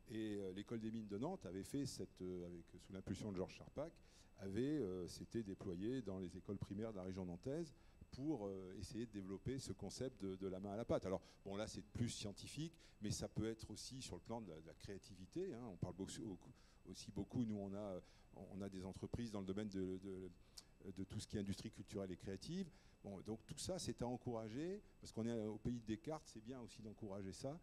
Et l'école des mines de Nantes avait fait sous l'impulsion de Georges Charpak, s'était déployé dans les écoles primaires de la région nantaise pour essayer de développer ce concept de la main à la pâte. Alors bon, là c'est plus scientifique, mais ça peut être aussi sur le plan de la créativité. Hein. On parle aussi beaucoup, nous on a des entreprises dans le domaine de tout ce qui est industrie culturelle et créative. Bon, donc tout ça, c'est à encourager, parce qu'on est au pays de Descartes, c'est bien aussi d'encourager ça.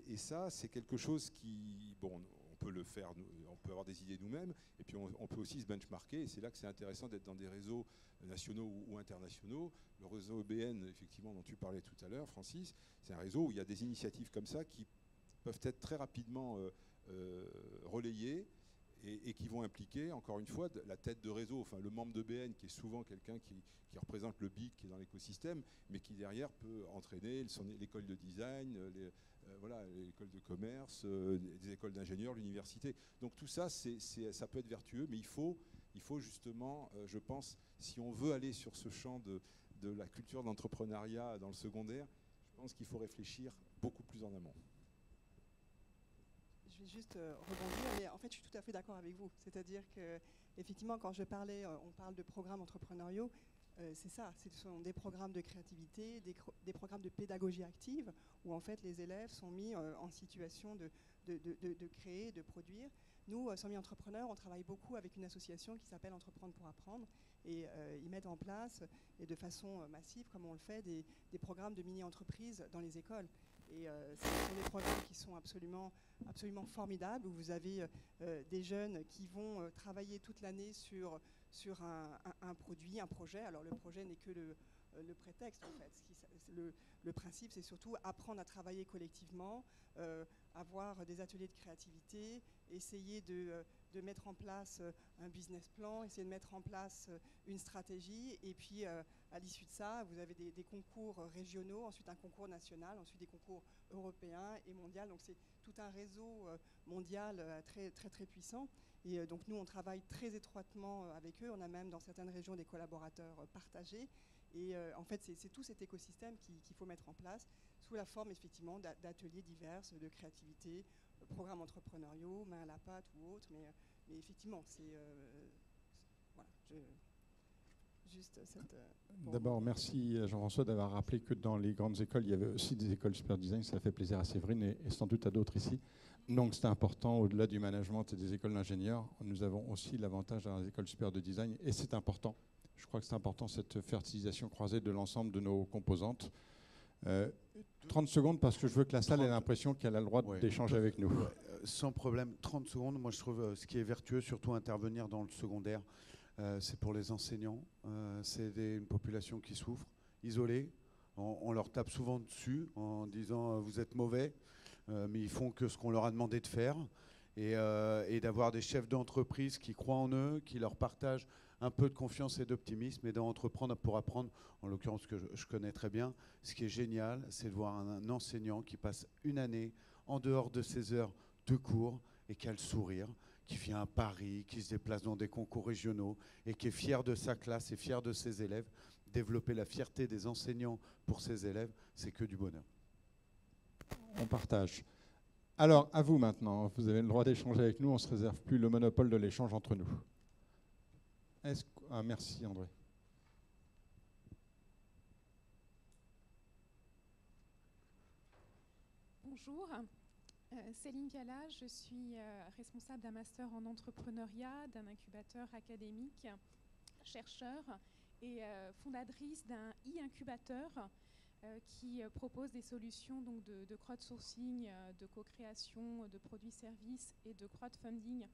Et ça, c'est quelque chose qui, bon, on peut le faire, on peut avoir des idées nous-mêmes, et puis on peut aussi se benchmarker, et c'est là que c'est intéressant d'être dans des réseaux nationaux ou internationaux. Le réseau EBN, effectivement, dont tu parlais tout à l'heure, Francis, c'est un réseau où il y a des initiatives comme ça qui peuvent être très rapidement relayées, et qui vont impliquer, encore une fois, la tête de réseau, enfin le membre de BN, qui est souvent quelqu'un qui représente le big qui est dans l'écosystème, mais qui derrière peut entraîner l'école de design, l'école de commerce, des écoles d'ingénieurs, l'université. Donc tout ça, ça peut être vertueux, mais il faut justement, je pense, si on veut aller sur ce champ de la culture d'entrepreneuriat dans le secondaire, je pense qu'il faut réfléchir beaucoup plus en amont. Je vais juste rebondir, mais en fait, je suis tout à fait d'accord avec vous. C'est-à-dire que, effectivement, quand on parle de programmes entrepreneuriaux, c'est ça. Ce sont des programmes de créativité, des programmes de pédagogie active, où en fait les élèves sont mis en situation de créer, de produire. Nous, 100 000 entrepreneurs, on travaille beaucoup avec une association qui s'appelle Entreprendre pour apprendre, et ils mettent en place, et de façon massive, comme on le fait, des programmes de mini-entreprises dans les écoles. Et ce sont des programmes qui sont absolument formidables, où vous avez des jeunes qui vont travailler toute l'année sur un produit, un projet. Alors le projet n'est que le prétexte, en fait. Le principe, c'est surtout apprendre à travailler collectivement, avoir des ateliers de créativité, essayer de mettre en place un business plan, essayer de mettre en place une stratégie. Et puis, à l'issue de ça, vous avez des concours régionaux, ensuite un concours national, ensuite des concours européens et mondiaux. Donc, c'est tout un réseau mondial très, très, très puissant. Et donc, nous, on travaille très étroitement avec eux. On a même, dans certaines régions, des collaborateurs partagés. Et en fait, c'est tout cet écosystème qu'il faut mettre en place sous la forme, effectivement, d'ateliers divers, de créativité, programmes entrepreneuriaux, main à la pâte ou autres. Mais effectivement, c'est... voilà, juste cette... D'abord, merci Jean-François d'avoir rappelé que dans les grandes écoles, il y avait aussi des écoles super design. Ça fait plaisir à Séverine et sans doute à d'autres ici. Donc, c'est important, au-delà du management et des écoles d'ingénieurs, nous avons aussi l'avantage dans les écoles supérieures de design. Et c'est important. Je crois que c'est important, cette fertilisation croisée de l'ensemble de nos composantes. 30 secondes, parce que je veux que la salle ait l'impression qu'elle a le droit d'échanger avec nous. Sans problème, 30 secondes. Moi, je trouve ce qui est vertueux, surtout intervenir dans le secondaire, c'est pour les enseignants. C'est une population qui souffre, isolée. On leur tape souvent dessus en disant vous êtes mauvais, mais ils font que ce qu'on leur a demandé de faire. Et d'avoir des chefs d'entreprise qui croient en eux, qui leur partagent un peu de confiance et d'optimisme, et d'entreprendre pour apprendre, en l'occurrence que je connais très bien. Ce qui est génial, c'est de voir un enseignant qui passe une année en dehors de ses heures de cours et qui a le sourire, qui vient à Paris, qui se déplace dans des concours régionaux et qui est fier de sa classe et fier de ses élèves. Développer la fierté des enseignants pour ses élèves, c'est que du bonheur. On partage. Alors, à vous maintenant. Vous avez le droit d'échanger avec nous. On ne se réserve plus le monopole de l'échange entre nous. Merci, André. Bonjour, Céline Viala, je suis responsable d'un master en entrepreneuriat, d'un incubateur académique, chercheur et fondatrice d'un e-incubateur qui propose des solutions donc, de crowdsourcing, de co-création de produits-services et de crowdfunding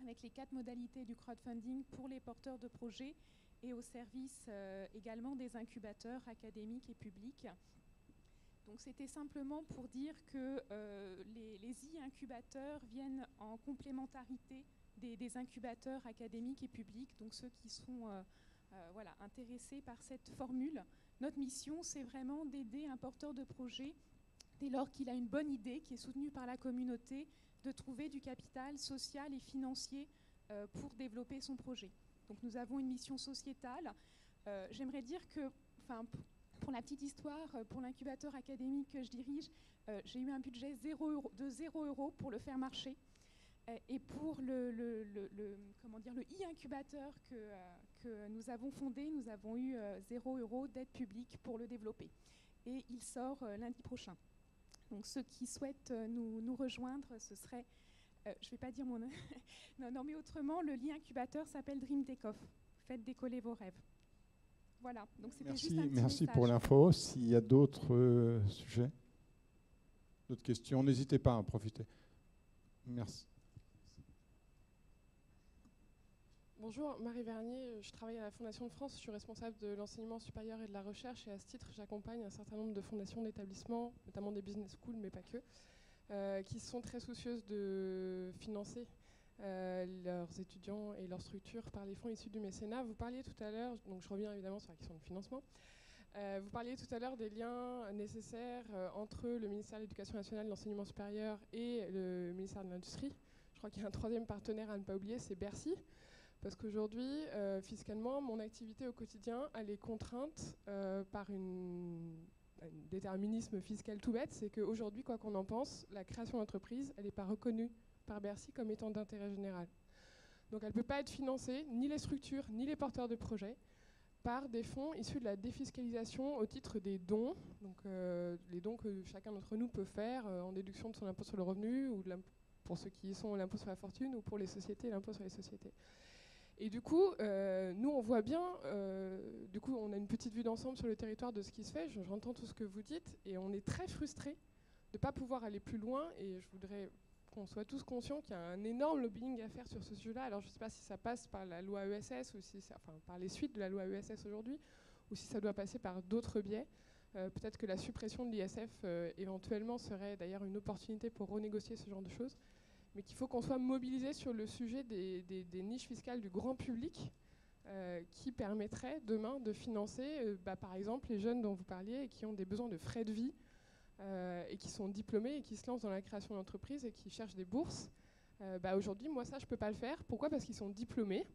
avec les 4 modalités du crowdfunding pour les porteurs de projets et au service également des incubateurs académiques et publics. Donc c'était simplement pour dire que les e-incubateurs viennent en complémentarité des incubateurs académiques et publics, donc ceux qui sont voilà, intéressés par cette formule. Notre mission, c'est vraiment d'aider un porteur de projet, dès lors qu'il a une bonne idée qui est soutenue par la communauté, de trouver du capital social et financier pour développer son projet. Donc nous avons une mission sociétale. J'aimerais dire que, pour la petite histoire, pour l'incubateur académique que je dirige, j'ai eu un budget de 0 € pour le faire marcher. Et pour le e-incubateur que nous avons fondé, nous avons eu 0 € d'aide publique pour le développer. Et il sort lundi prochain. Donc ceux qui souhaitent nous rejoindre, ce serait, je ne vais pas dire mon nom, non, mais autrement, le e-incubateur s'appelle Dream Take Off. Faites décoller vos rêves. Voilà, donc c'était juste un petit Merci message. pour l'info. S'il y a d'autres sujets, d'autres questions, n'hésitez pas à en profiter. Merci. Bonjour, Marie Vernier, je travaille à la Fondation de France, je suis responsable de l'enseignement supérieur et de la recherche et à ce titre j'accompagne un certain nombre de fondations, d'établissements, notamment des business schools mais pas que, qui sont très soucieuses de financer leurs étudiants et leurs structures par les fonds issus du mécénat. Vous parliez tout à l'heure, donc je reviens évidemment sur la question du financement, vous parliez tout à l'heure des liens nécessaires entre le ministère de l'Éducation nationale, de l'enseignement supérieur et le ministère de l'Industrie. Je crois qu'il y a un troisième partenaire à ne pas oublier, c'est Bercy. Parce qu'aujourd'hui, fiscalement, mon activité au quotidien, elle est contrainte par un déterminisme fiscal tout bête. C'est qu'aujourd'hui, quoi qu'on en pense, la création d'entreprise, elle n'est pas reconnue par Bercy comme étant d'intérêt général. Donc elle ne peut pas être financée, ni les structures, ni les porteurs de projets, par des fonds issus de la défiscalisation au titre des dons. Donc les dons que chacun d'entre nous peut faire en déduction de son impôt sur le revenu, ou pour ceux qui y sont, l'impôt sur la fortune, ou pour les sociétés, l'impôt sur les sociétés. Et du coup, nous, on voit bien, du coup, on a une petite vue d'ensemble sur le territoire de ce qui se fait. J'entends tout ce que vous dites, et on est très frustrés de ne pas pouvoir aller plus loin. Et je voudrais qu'on soit tous conscients qu'il y a un énorme lobbying à faire sur ce sujet-là. Alors, je ne sais pas si ça passe par la loi ESS, ou si par les suites de la loi ESS aujourd'hui, ou si ça doit passer par d'autres biais. Peut-être que la suppression de l'ISF, éventuellement, serait d'ailleurs une opportunité pour renégocier ce genre de choses. mais qu'il faut qu'on soit mobilisé sur le sujet des niches fiscales du grand public qui permettraient demain de financer, par exemple, les jeunes dont vous parliez et qui ont des besoins de frais de vie et qui sont diplômés et qui se lancent dans la création d'entreprises et qui cherchent des bourses. Aujourd'hui, moi, ça, je ne peux pas le faire. Pourquoi ? Parce qu'ils sont diplômés.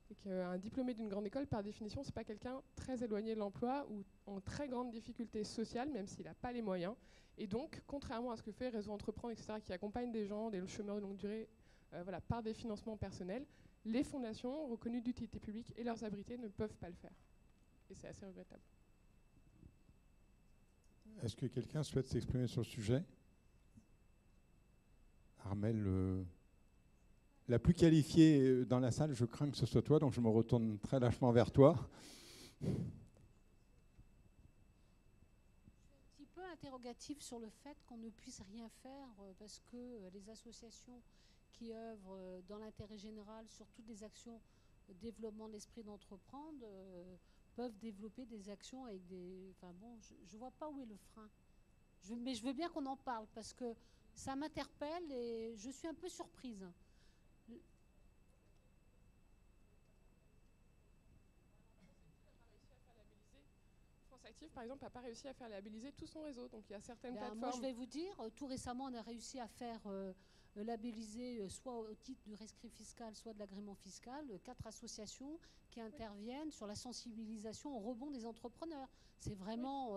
Et qu'un diplômé d'une grande école, par définition, ce n'est pas quelqu'un très éloigné de l'emploi ou en très grande difficulté sociale, même s'il n'a pas les moyens. Et donc, contrairement à ce que fait Réseau Entreprendre, etc., qui accompagne des gens, des chômeurs de longue durée, par des financements personnels, les fondations reconnues d'utilité publique et leurs abrités ne peuvent pas le faire. Et c'est assez regrettable. Est-ce que quelqu'un souhaite s'exprimer sur le sujet ? Armelle, la plus qualifiée dans la salle, je crains que ce soit toi, donc je me retourne très lâchement vers toi. Un petit peu interrogatif sur le fait qu'on ne puisse rien faire parce que les associations qui œuvrent dans l'intérêt général sur toutes les actions de développement de l'esprit d'entreprendre peuvent développer des actions avec des... Enfin bon, je ne vois pas où est le frein. Mais je veux bien qu'on en parle parce que ça m'interpelle et je suis un peu surprise. France Active, par exemple, n'a pas réussi à faire labelliser tout son réseau. Donc il y a certaines plateformes... Moi, je vais vous dire, tout récemment, on a réussi à faire labelliser soit au titre du rescrit fiscal, soit de l'agrément fiscal, 4 associations qui interviennent sur la sensibilisation au rebond des entrepreneurs. C'est vraiment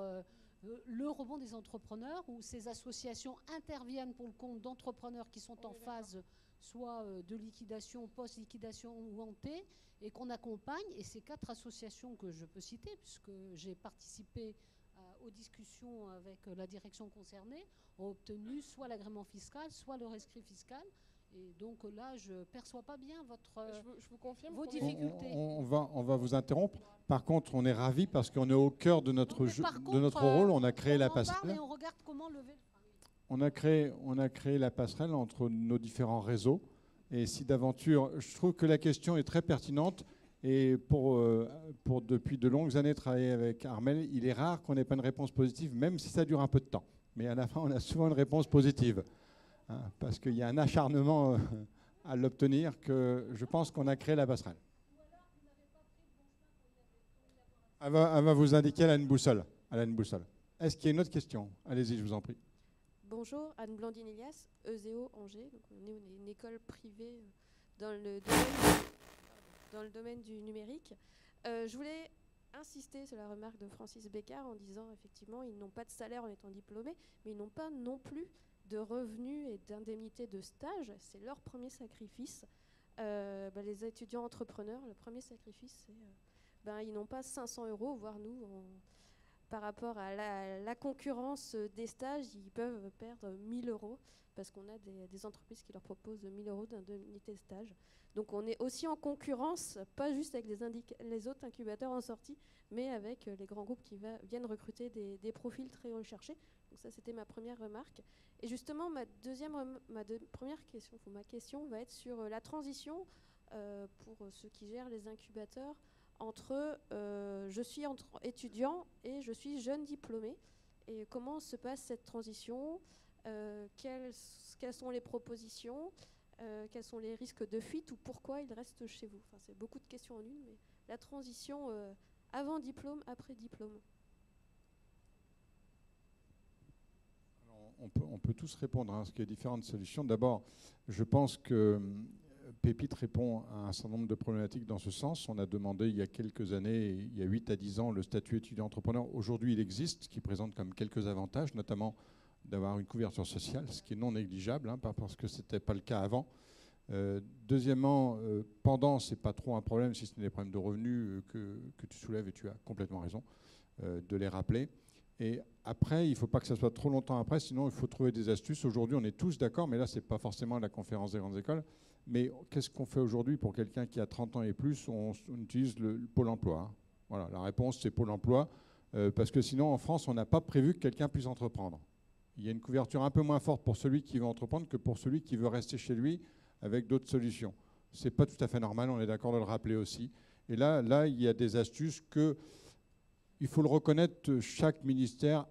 le rebond des entrepreneurs où ces associations interviennent pour le compte d'entrepreneurs qui sont en phase soit de liquidation, post-liquidation ou en T, et qu'on accompagne. Et ces 4 associations que je peux citer, puisque j'ai participé aux discussions avec la direction concernée, ont obtenu soit l'agrément fiscal, soit le rescrit fiscal. Et donc là, je ne perçois pas bien je vous confirme vos difficultés. On va vous interrompre. Par contre, on est ravis parce qu'on est au cœur de notre rôle. On a créé la passerelle. On regarde comment lever. On a créé la passerelle entre nos différents réseaux. Et si d'aventure, je trouve que la question est très pertinente. Et pour depuis de longues années travailler avec Armelle, il est rare qu'on n'ait pas une réponse positive, même si ça dure un peu de temps. Mais à la fin, on a souvent une réponse positive. Hein, parce qu'il y a un acharnement à l'obtenir que je pense qu'on a créé la passerelle. Elle va vous indiquer, elle a une boussole. Est-ce qu'il y a une autre question ? Allez-y, je vous en prie. Bonjour, Anne Blandine-Elias, ESEO Angers. Donc on est une école privée dans le domaine du numérique. Je voulais insister sur la remarque de Francis Bécard en disant effectivement ils n'ont pas de salaire en étant diplômés, mais ils n'ont pas non plus de revenus et d'indemnités de stage. C'est leur premier sacrifice. Les étudiants entrepreneurs, le premier sacrifice, c'est ils n'ont pas 500 €, voire nous, par rapport à la concurrence des stages, ils peuvent perdre 1 000 € parce qu'on a des entreprises qui leur proposent 1 000 € d'indemnité de stage. Donc on est aussi en concurrence, pas juste avec les autres incubateurs en sortie, mais avec les grands groupes qui viennent recruter des profils très recherchés. Donc ça, c'était ma première remarque. Et justement, ma question va être sur la transition pour ceux qui gèrent les incubateurs entre je suis étudiant et je suis jeune diplômé. Et comment se passe cette transition ? Quelles sont les propositions ? Quels sont les risques de fuite ou pourquoi ils restent chez vous ? Enfin, c'est beaucoup de questions en une, mais la transition avant diplôme, après diplôme. On peut tous répondre, parce qu'il y a différentes solutions. D'abord, je pense que Pépite répond à un certain nombre de problématiques dans ce sens. On a demandé il y a quelques années, il y a 8 à 10 ans, le statut étudiant-entrepreneur. Aujourd'hui, il existe, ce qui présente comme quelques avantages, notamment d'avoir une couverture sociale, ce qui est non négligeable, pas parce que ce n'était pas le cas avant. Deuxièmement, pendant, ce n'est pas trop un problème, si ce n'est des problèmes de revenus que tu soulèves, et tu as complètement raison de les rappeler. Et après, il ne faut pas que ça soit trop longtemps après, sinon il faut trouver des astuces. Aujourd'hui, on est tous d'accord, mais là, ce n'est pas forcément la conférence des grandes écoles. Mais qu'est-ce qu'on fait aujourd'hui pour quelqu'un qui a 30 ans et plus ? On utilise le Pôle emploi. Voilà, la réponse, c'est Pôle emploi, parce que sinon, en France, on n'a pas prévu que quelqu'un puisse entreprendre. Il y a une couverture un peu moins forte pour celui qui veut entreprendre que pour celui qui veut rester chez lui avec d'autres solutions. Ce n'est pas tout à fait normal, on est d'accord de le rappeler aussi. Et là, il y a des astuces que, il faut le reconnaître, chaque ministère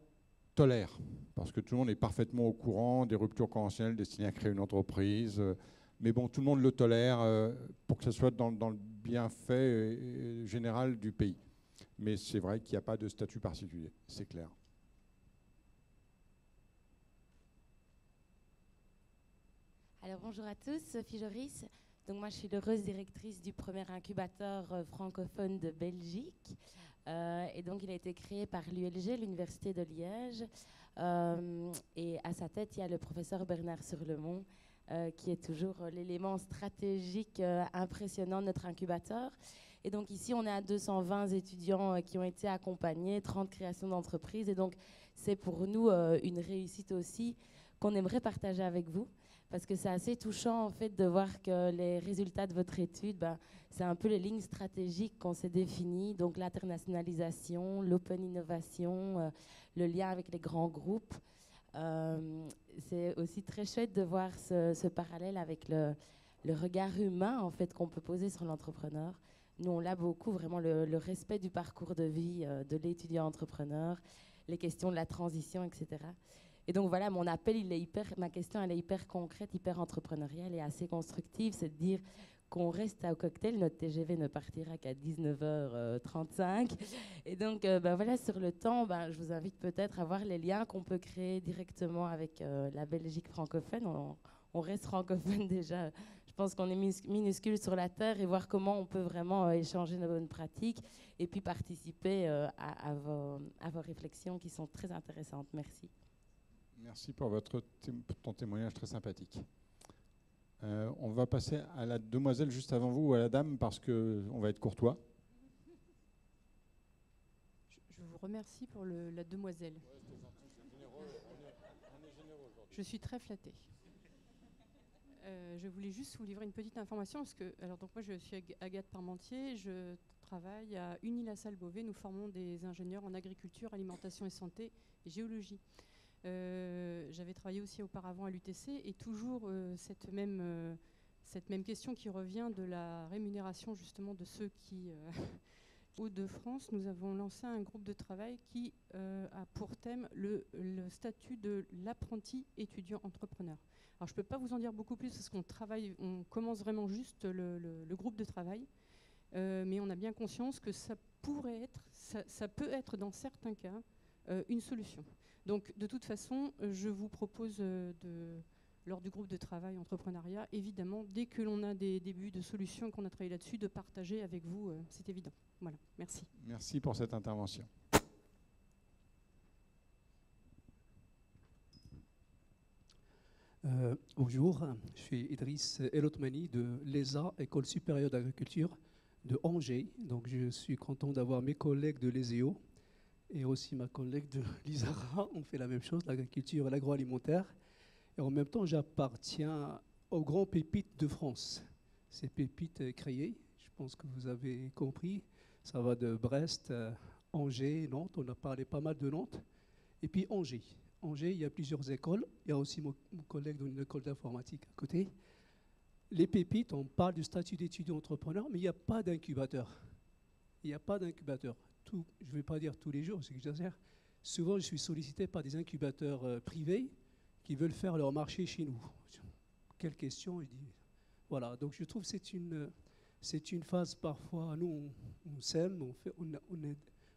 tolère, parce que tout le monde est parfaitement au courant des ruptures conventionnelles destinées à créer une entreprise. Mais bon, tout le monde le tolère pour que ce soit dans le bienfait général du pays. Mais c'est vrai qu'il n'y a pas de statut particulier, c'est clair. Alors bonjour à tous, Sophie Joris. Donc moi je suis l'heureuse directrice du premier incubateur francophone de Belgique. Et donc il a été créé par l'ULG, l'Université de Liège. Et à sa tête il y a le professeur Bernard Surlemont, qui est toujours l'élément stratégique impressionnant de notre incubateur. Et donc ici, on est à 220 étudiants qui ont été accompagnés, 30 créations d'entreprises. Et donc, c'est pour nous une réussite aussi qu'on aimerait partager avec vous. Parce que c'est assez touchant, en fait, de voir que les résultats de votre étude, c'est un peu les lignes stratégiques qu'on s'est définies. Donc, l'internationalisation, l'open innovation, le lien avec les grands groupes. C'est aussi très chouette de voir ce parallèle avec le regard humain en fait, qu'on peut poser sur l'entrepreneur. Nous, on l'a beaucoup, vraiment le respect du parcours de vie de l'étudiant entrepreneur, les questions de la transition, etc. Et donc voilà, mon appel, ma question, elle est hyper concrète, hyper entrepreneuriale et assez constructive. C'est de dire qu'on reste au cocktail, notre TGV ne partira qu'à 19h35. Et donc, voilà, sur le temps, je vous invite peut-être à voir les liens qu'on peut créer directement avec la Belgique francophone. On reste francophone déjà. Je pense qu'on est minuscule sur la terre et voir comment on peut vraiment échanger nos bonnes pratiques et puis participer à vos réflexions qui sont très intéressantes. Merci. Merci pour ton témoignage très sympathique. On va passer à la demoiselle juste avant vous ou à la dame parce qu'on va être courtois. Je vous remercie pour la demoiselle. Je suis très flattée. Je voulais juste vous livrer une petite information parce que, donc moi je suis Agathe Parmentier, je travaille à Unilassal-Beauvais. Nous formons des ingénieurs en agriculture, alimentation et santé et géologie. J'avais travaillé aussi auparavant à l'UTC et toujours cette même question qui revient de la rémunération justement de ceux qui, Hauts-de-France, nous avons lancé un groupe de travail qui a pour thème le statut de l'apprenti étudiant entrepreneur. Alors je ne peux pas vous en dire beaucoup plus parce on commence vraiment juste le groupe de travail, mais on a bien conscience que ça peut être dans certains cas une solution. Donc, de toute façon, je vous propose, lors du groupe de travail entrepreneuriat, évidemment, dès que l'on a des débuts de solutions, qu'on a travaillé là-dessus, de partager avec vous, c'est évident. Voilà, merci. Merci pour cette intervention. Bonjour, je suis Idriss Elotmani de l'ESA, École supérieure d'agriculture de Angers. Donc, je suis content d'avoir mes collègues de l'ESEO et aussi ma collègue de l'ISARA. On fait la même chose, l'agriculture et l'agroalimentaire. Et en même temps, j'appartiens aux grands pépites de France. Ces pépites créées, je pense que vous avez compris, ça va de Brest, Angers, Nantes. On a parlé pas mal de Nantes. Et puis Angers. Angers, il y a plusieurs écoles. Il y a aussi mon collègue d'une école d'informatique à côté. Les pépites, on parle du statut d'étudiant entrepreneur, mais il n'y a pas d'incubateur. Il n'y a pas d'incubateur. Je ne vais pas dire tous les jours, c'est que j'exagère. Souvent, je suis sollicité par des incubateurs privés qui veulent faire leur marché chez nous. Quelle question, je dis. Voilà, donc je trouve que c'est une phase parfois, nous, on s'aime,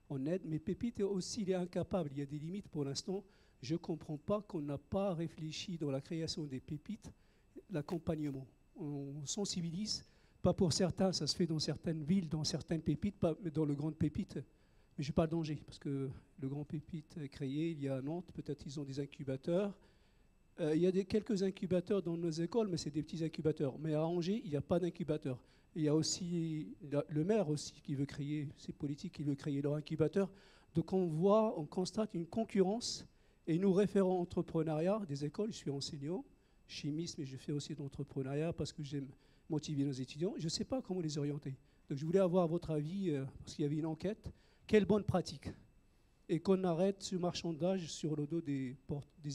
on aide, mais Pépite aussi, il est incapable. Il y a des limites pour l'instant. Je ne comprends pas qu'on n'a pas réfléchi dans la création des pépites, l'accompagnement. On sensibilise. Pas pour certains, ça se fait dans certaines villes, dans certaines pépites, pas dans le grand pépite. Mais je parle d'Angers, parce que le grand pépite est créé, il y a à Nantes, peut-être ils ont des incubateurs. Il y a quelques incubateurs dans nos écoles, mais c'est des petits incubateurs. Mais à Angers, il n'y a pas d'incubateur. Il y a aussi le maire aussi qui veut créer, c'est politique, qui veut créer leur incubateur. Donc on constate une concurrence. Et nous, référents entrepreneuriat des écoles, je suis enseignant, chimiste, mais je fais aussi de l'entrepreneuriat parce que j'aime motiver nos étudiants. Je ne sais pas comment les orienter. Donc je voulais avoir votre avis, parce qu'il y avait une enquête. Quelle bonne pratique? Et qu'on arrête ce marchandage sur le dos des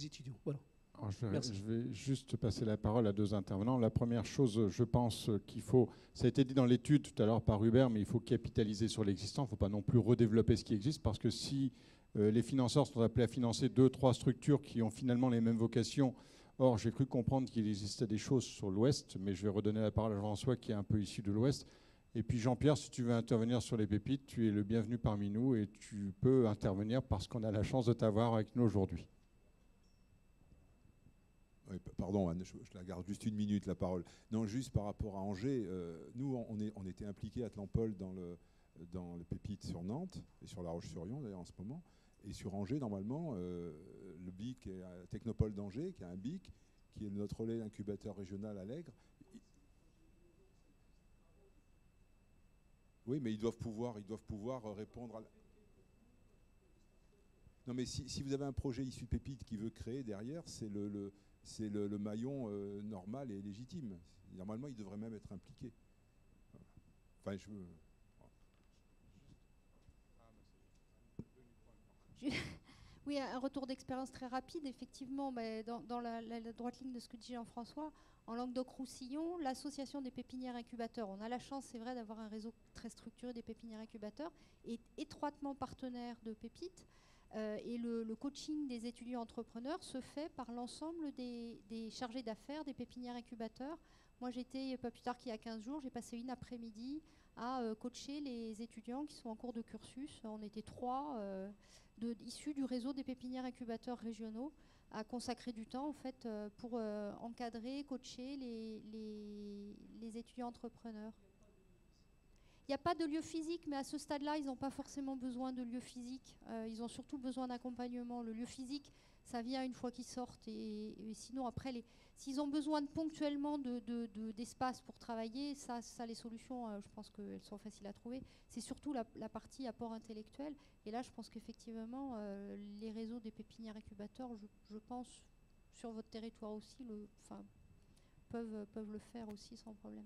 étudiants. Voilà. Alors je vais juste passer la parole à deux intervenants. La première chose, je pense qu'il faut, ça a été dit dans l'étude tout à l'heure par Hubert, mais il faut capitaliser sur l'existant. Il ne faut pas non plus redévelopper ce qui existe, parce que si Les financeurs sont appelés à financer 2-3 structures qui ont finalement les mêmes vocations. Or, j'ai cru comprendre qu'il existait des choses sur l'Ouest, mais je vais redonner la parole à François qui est un peu issu de l'Ouest. Et puis Jean-Pierre, si tu veux intervenir sur les pépites, tu es le bienvenu parmi nous et tu peux intervenir parce qu'on a la chance de t'avoir avec nous aujourd'hui. Oui, pardon Anne, je la garde juste une minute la parole. Non, juste par rapport à Angers, nous on était impliqués à Tlampol dans le pépite sur Nantes et sur La Roche-sur-Yon d'ailleurs en ce moment. Et sur Angers, normalement, le BIC est à Technopole d'Angers, qui a un BIC, qui est notre relais incubateur régional Allègre. Oui, mais ils doivent pouvoir répondre à... Non, mais si vous avez un projet issu de Pépite qui veut créer derrière, c'est le maillon normal et légitime. Normalement, il devrait même être impliqué. Enfin, Oui, un retour d'expérience très rapide, effectivement, mais dans la droite ligne de ce que dit Jean-François, en Languedoc-Roussillon, l'association des pépinières incubateurs, on a la chance, c'est vrai, d'avoir un réseau très structuré des pépinières incubateurs, est étroitement partenaire de Pépite, et le coaching des étudiants entrepreneurs se fait par l'ensemble des chargés d'affaires des pépinières incubateurs. Moi, j'étais, pas plus tard qu'il y a 15 jours, j'ai passé une après-midi à coacher les étudiants qui sont en cours de cursus. On était 3 issus du réseau des pépinières incubateurs régionaux à consacrer du temps en fait, pour encadrer, coacher les étudiants entrepreneurs. Il n'y a pas de lieu physique, mais à ce stade-là, ils n'ont pas forcément besoin de lieu physique. Ils ont surtout besoin d'accompagnement. Le lieu physique, ça vient une fois qu'ils sortent. Et sinon, après, s'ils ont besoin ponctuellement d'espace pour travailler, ça, les solutions, je pense qu'elles sont faciles à trouver. C'est surtout la partie apport intellectuel. Et là, je pense qu'effectivement, les réseaux des pépinières incubateurs, je pense, sur votre territoire aussi, peuvent le faire aussi sans problème.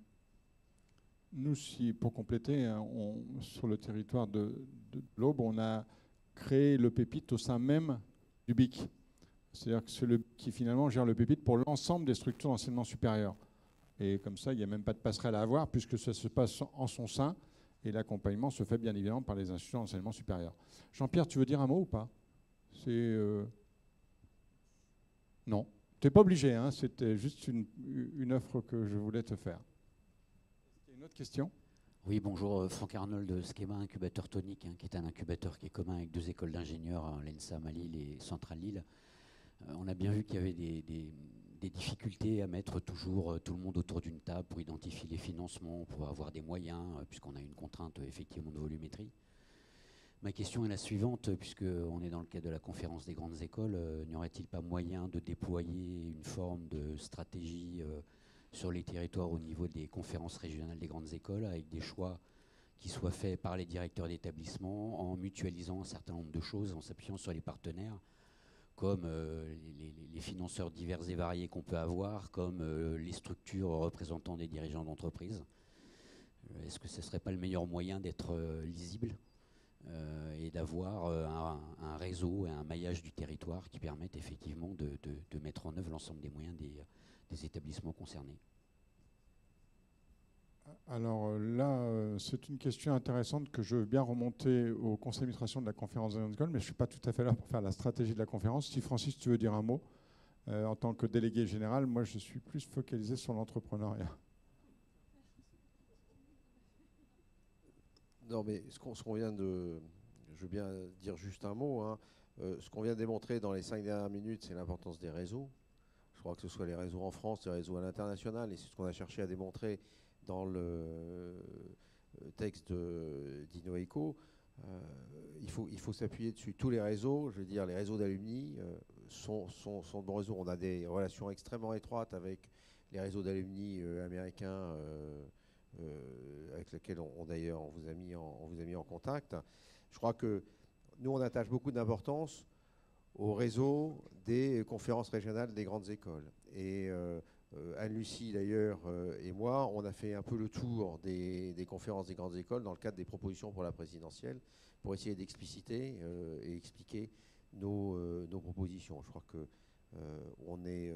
Nous, pour compléter, hein, sur le territoire de l'Aube, on a créé le Pépite au sein même du BIC. C'est-à-dire que c'est le BIC qui finalement gère le Pépite pour l'ensemble des structures d'enseignement supérieur. Et comme ça, il n'y a même pas de passerelle à avoir puisque ça se passe en son sein et l'accompagnement se fait bien évidemment par les institutions d'enseignement supérieur. Jean-Pierre, tu veux dire un mot ou pas? Non, tu n'es pas obligé, hein, c'était juste une offre que je voulais te faire. Une autre question? Oui, bonjour, Franck Arnold de Schema Incubateur Tonique, hein, qui est un incubateur qui est commun avec 2 écoles d'ingénieurs, l'ENSAM à Lille et Centrale Lille. On a bien vu qu'il y avait des difficultés à mettre toujours tout le monde autour d'une table pour identifier les financements, pour avoir des moyens, puisqu'on a une contrainte effectivement de volumétrie. Ma question est la suivante, puisqu'on est dans le cadre de la conférence des grandes écoles, n'y aurait-il pas moyen de déployer une forme de stratégie sur les territoires au niveau des conférences régionales des grandes écoles, avec des choix qui soient faits par les directeurs d'établissement, en mutualisant un certain nombre de choses, en s'appuyant sur les partenaires, comme les financeurs divers et variés qu'on peut avoir, comme les structures représentant des dirigeants d'entreprise. Est-ce que ce ne serait pas le meilleur moyen d'être lisible et d'avoir un réseau et un maillage du territoire qui permettent effectivement de mettre en œuvre l'ensemble des moyens des établissements concernés? Alors là, c'est une question intéressante que je veux bien remonter au conseil d'administration de la conférence des grandes écoles, mais je ne suis pas tout à fait là pour faire la stratégie de la conférence. Si Francis, tu veux dire un mot, en tant que délégué général, moi je suis plus focalisé sur l'entrepreneuriat. Non, mais ce qu'on vient de... Je veux bien dire juste un mot. Hein. Ce qu'on vient de démontrer dans les 5 dernières minutes, c'est l'importance des réseaux. Je crois que ce soit les réseaux en France, les réseaux à l'international, et c'est ce qu'on a cherché à démontrer dans le texte d'InnoEco. Il faut s'appuyer dessus. Tous les réseaux, je veux dire, les réseaux d'alumni sont de bons réseaux. On a des relations extrêmement étroites avec les réseaux d'alumni américains, avec lesquels on vous a mis en contact. Je crois que nous, on attache beaucoup d'importance au réseau des conférences régionales des grandes écoles. Et Anne-Lucie, d'ailleurs, et moi, on a fait un peu le tour des conférences des grandes écoles dans le cadre des propositions pour la présidentielle, pour essayer d'expliciter et expliquer nos propositions. Je crois qu'on est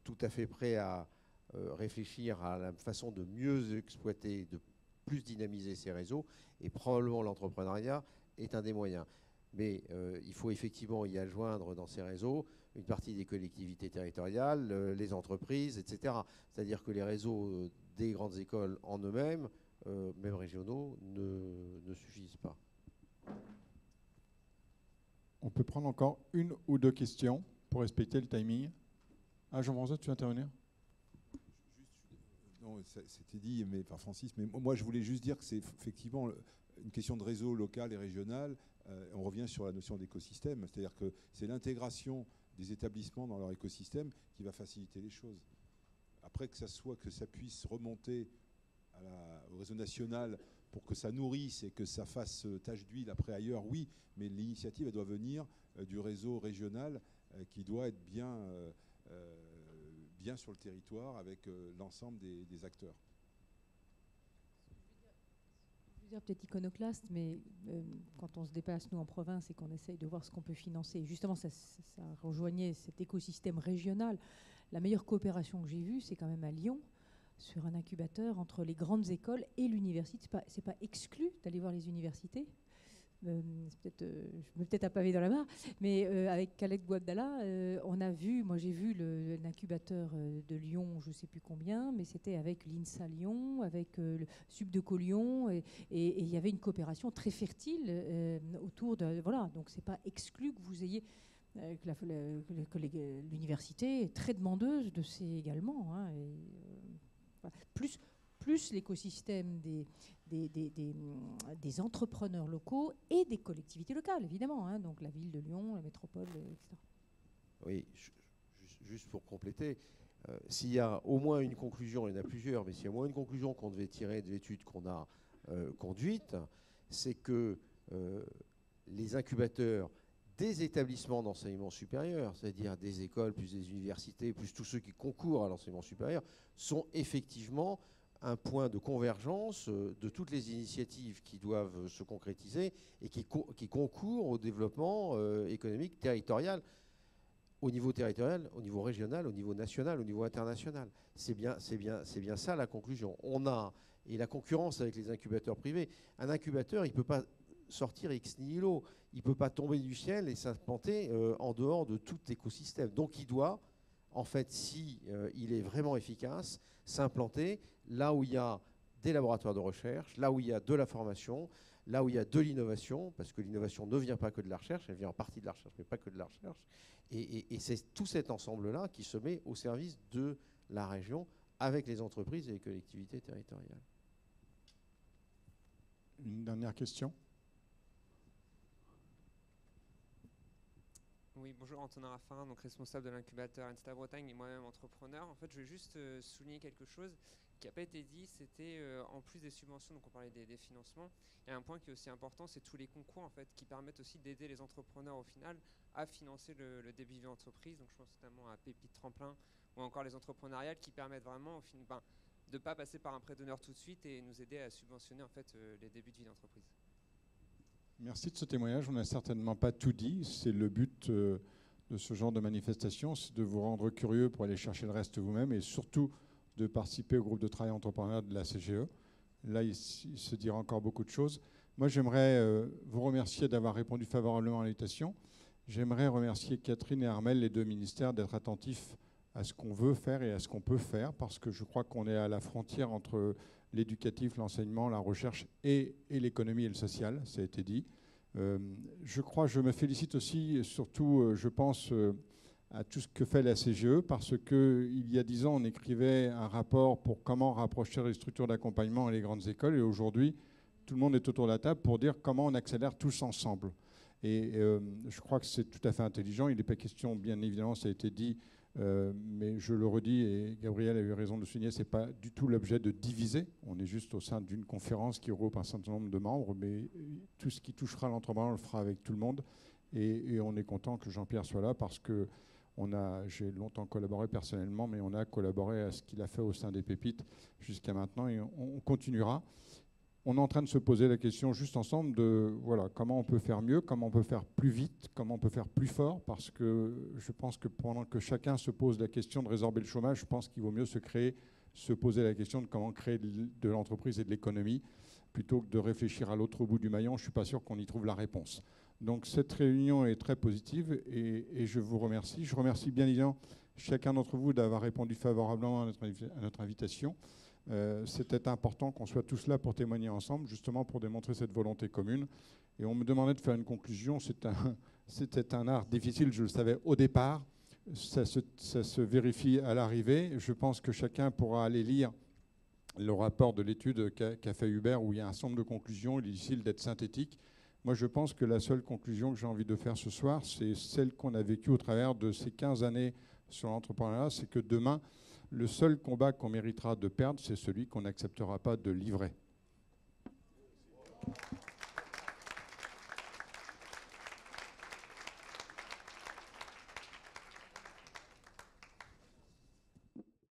tout à fait prêt à réfléchir à la façon de mieux exploiter, de plus dynamiser ces réseaux, et probablement l'entrepreneuriat est un des moyens. Mais il faut effectivement y adjoindre dans ces réseaux une partie des collectivités territoriales, les entreprises, etc. C'est-à-dire que les réseaux des grandes écoles en eux-mêmes, même régionaux, ne suffisent pas. On peut prendre encore une ou deux questions pour respecter le timing. Ah, Jean-François, tu veux intervenir? Non, c'était dit par Francis, mais moi je voulais juste dire que c'est effectivement une question de réseau local et régional. On revient sur la notion d'écosystème, c'est-à-dire que c'est l'intégration des établissements dans leur écosystème qui va faciliter les choses. Après, que ça puisse remonter au réseau national pour que ça nourrisse et que ça fasse tache d'huile après ailleurs, oui, mais l'initiative elle doit venir du réseau régional qui doit être bien sur le territoire avec l'ensemble des acteurs. Je veux dire peut-être iconoclaste, mais quand on se déplace nous en province et qu'on essaye de voir ce qu'on peut financer, justement ça rejoignait cet écosystème régional. La meilleure coopération que j'ai vue, c'est quand même à Lyon, sur un incubateur entre les grandes écoles et l'université. C'est pas exclu d'aller voir les universités. Je me peut-être à pavé dans la mare, mais avec Khaled Bouabdallah, on a vu, moi j'ai vu l'incubateur de Lyon, je ne sais plus combien, mais c'était avec l'INSA Lyon, avec le Subdeco Lyon, et il y avait une coopération très fertile autour de... Voilà, donc c'est pas exclu que vous ayez... que l'université est très demandeuse de ces également, hein, et, voilà. Plus l'écosystème des entrepreneurs locaux et des collectivités locales, évidemment, hein, donc la ville de Lyon, la métropole, etc. Oui, juste pour compléter, s'il y a au moins une conclusion, il y en a plusieurs, mais s'il y a au moins une conclusion qu'on devait tirer de l'étude qu'on a conduite, c'est que les incubateurs des établissements d'enseignement supérieur, c'est-à-dire des écoles, plus des universités, plus tous ceux qui concourent à l'enseignement supérieur, sont effectivement un point de convergence de toutes les initiatives qui doivent se concrétiser et qui concourent au développement économique territorial, au niveau territorial, au niveau régional, au niveau national, au niveau international. C'est bien ça la conclusion. Et la concurrence avec les incubateurs privés, un incubateur, il ne peut pas sortir ex nihilo, il ne peut pas tomber du ciel et s'implanter en dehors de tout écosystème. Donc il doit, en fait, si il est vraiment efficace, s'implanter là où il y a des laboratoires de recherche, là où il y a de la formation, là où il y a de l'innovation, parce que l'innovation ne vient pas que de la recherche, elle vient en partie de la recherche, mais pas que de la recherche. Et c'est tout cet ensemble-là qui se met au service de la région avec les entreprises et les collectivités territoriales. Une dernière question. Oui, bonjour, Antonin Raffarin, donc responsable de l'incubateur Insta Bretagne et moi-même entrepreneur. En fait, je vais juste souligner quelque chose qui n'a pas été dit, c'était en plus des subventions, donc on parlait des financements, il y a un point qui est aussi important, c'est tous les concours en fait, qui permettent aussi d'aider les entrepreneurs au final à financer le début de l'entreprise. Donc je pense notamment à Pépite Tremplin ou encore les entrepreneuriales qui permettent vraiment de ne pas passer par un prêt d'honneur tout de suite et nous aider à subventionner en fait, les débuts de vie d'entreprise. Merci de ce témoignage. On n'a certainement pas tout dit. C'est le but de ce genre de manifestation, c'est de vous rendre curieux pour aller chercher le reste vous-même et surtout de participer au groupe de travail entrepreneur de la CGE. Là, il se dira encore beaucoup de choses. Moi, j'aimerais vous remercier d'avoir répondu favorablement à l'invitation. J'aimerais remercier Catherine et Armel, les deux ministères, d'être attentifs à ce qu'on veut faire et à ce qu'on peut faire, parce que je crois qu'on est à la frontière entre l'éducatif, l'enseignement, la recherche et l'économie et le social, ça a été dit. Je me félicite aussi, surtout, je pense, à tout ce que fait la CGE, parce qu'il y a 10 ans, on écrivait un rapport pour comment rapprocher les structures d'accompagnement et les grandes écoles, et aujourd'hui, tout le monde est autour de la table pour dire comment on accélère tous ensemble. Et je crois que c'est tout à fait intelligent. Il n'est pas question, bien évidemment, ça a été dit, mais je le redis, et Gabriel a eu raison de le souligner, ce n'est pas du tout l'objet de diviser. On est juste au sein d'une conférence qui regroupe un certain nombre de membres, mais tout ce qui touchera l'entrepreneuriat, on le fera avec tout le monde. Et on est content que Jean-Pierre soit là parce que j'ai longtemps collaboré personnellement, mais on a collaboré à ce qu'il a fait au sein des Pépites jusqu'à maintenant et on continuera. On est en train de se poser la question juste ensemble de voilà, comment on peut faire mieux, comment on peut faire plus vite, comment on peut faire plus fort, parce que je pense que pendant que chacun se pose la question de résorber le chômage, je pense qu'il vaut mieux se poser la question de comment créer de l'entreprise et de l'économie, plutôt que de réfléchir à l'autre bout du maillon. Je ne suis pas sûr qu'on y trouve la réponse. Donc cette réunion est très positive et je vous remercie. Je remercie bien évidemment chacun d'entre vous d'avoir répondu favorablement à notre invitation. C'était important qu'on soit tous là pour témoigner ensemble, justement pour démontrer cette volonté commune. Et on me demandait de faire une conclusion. C'était un art difficile, je le savais au départ. Ça se vérifie à l'arrivée. Je pense que chacun pourra aller lire le rapport de l'étude qu'a fait Hubert, où il y a un certain nombre de conclusions. Il est difficile d'être synthétique. Moi, je pense que la seule conclusion que j'ai envie de faire ce soir, c'est celle qu'on a vécue au travers de ces 15 années sur l'entrepreneuriat, c'est que demain, le seul combat qu'on méritera de perdre, c'est celui qu'on n'acceptera pas de livrer.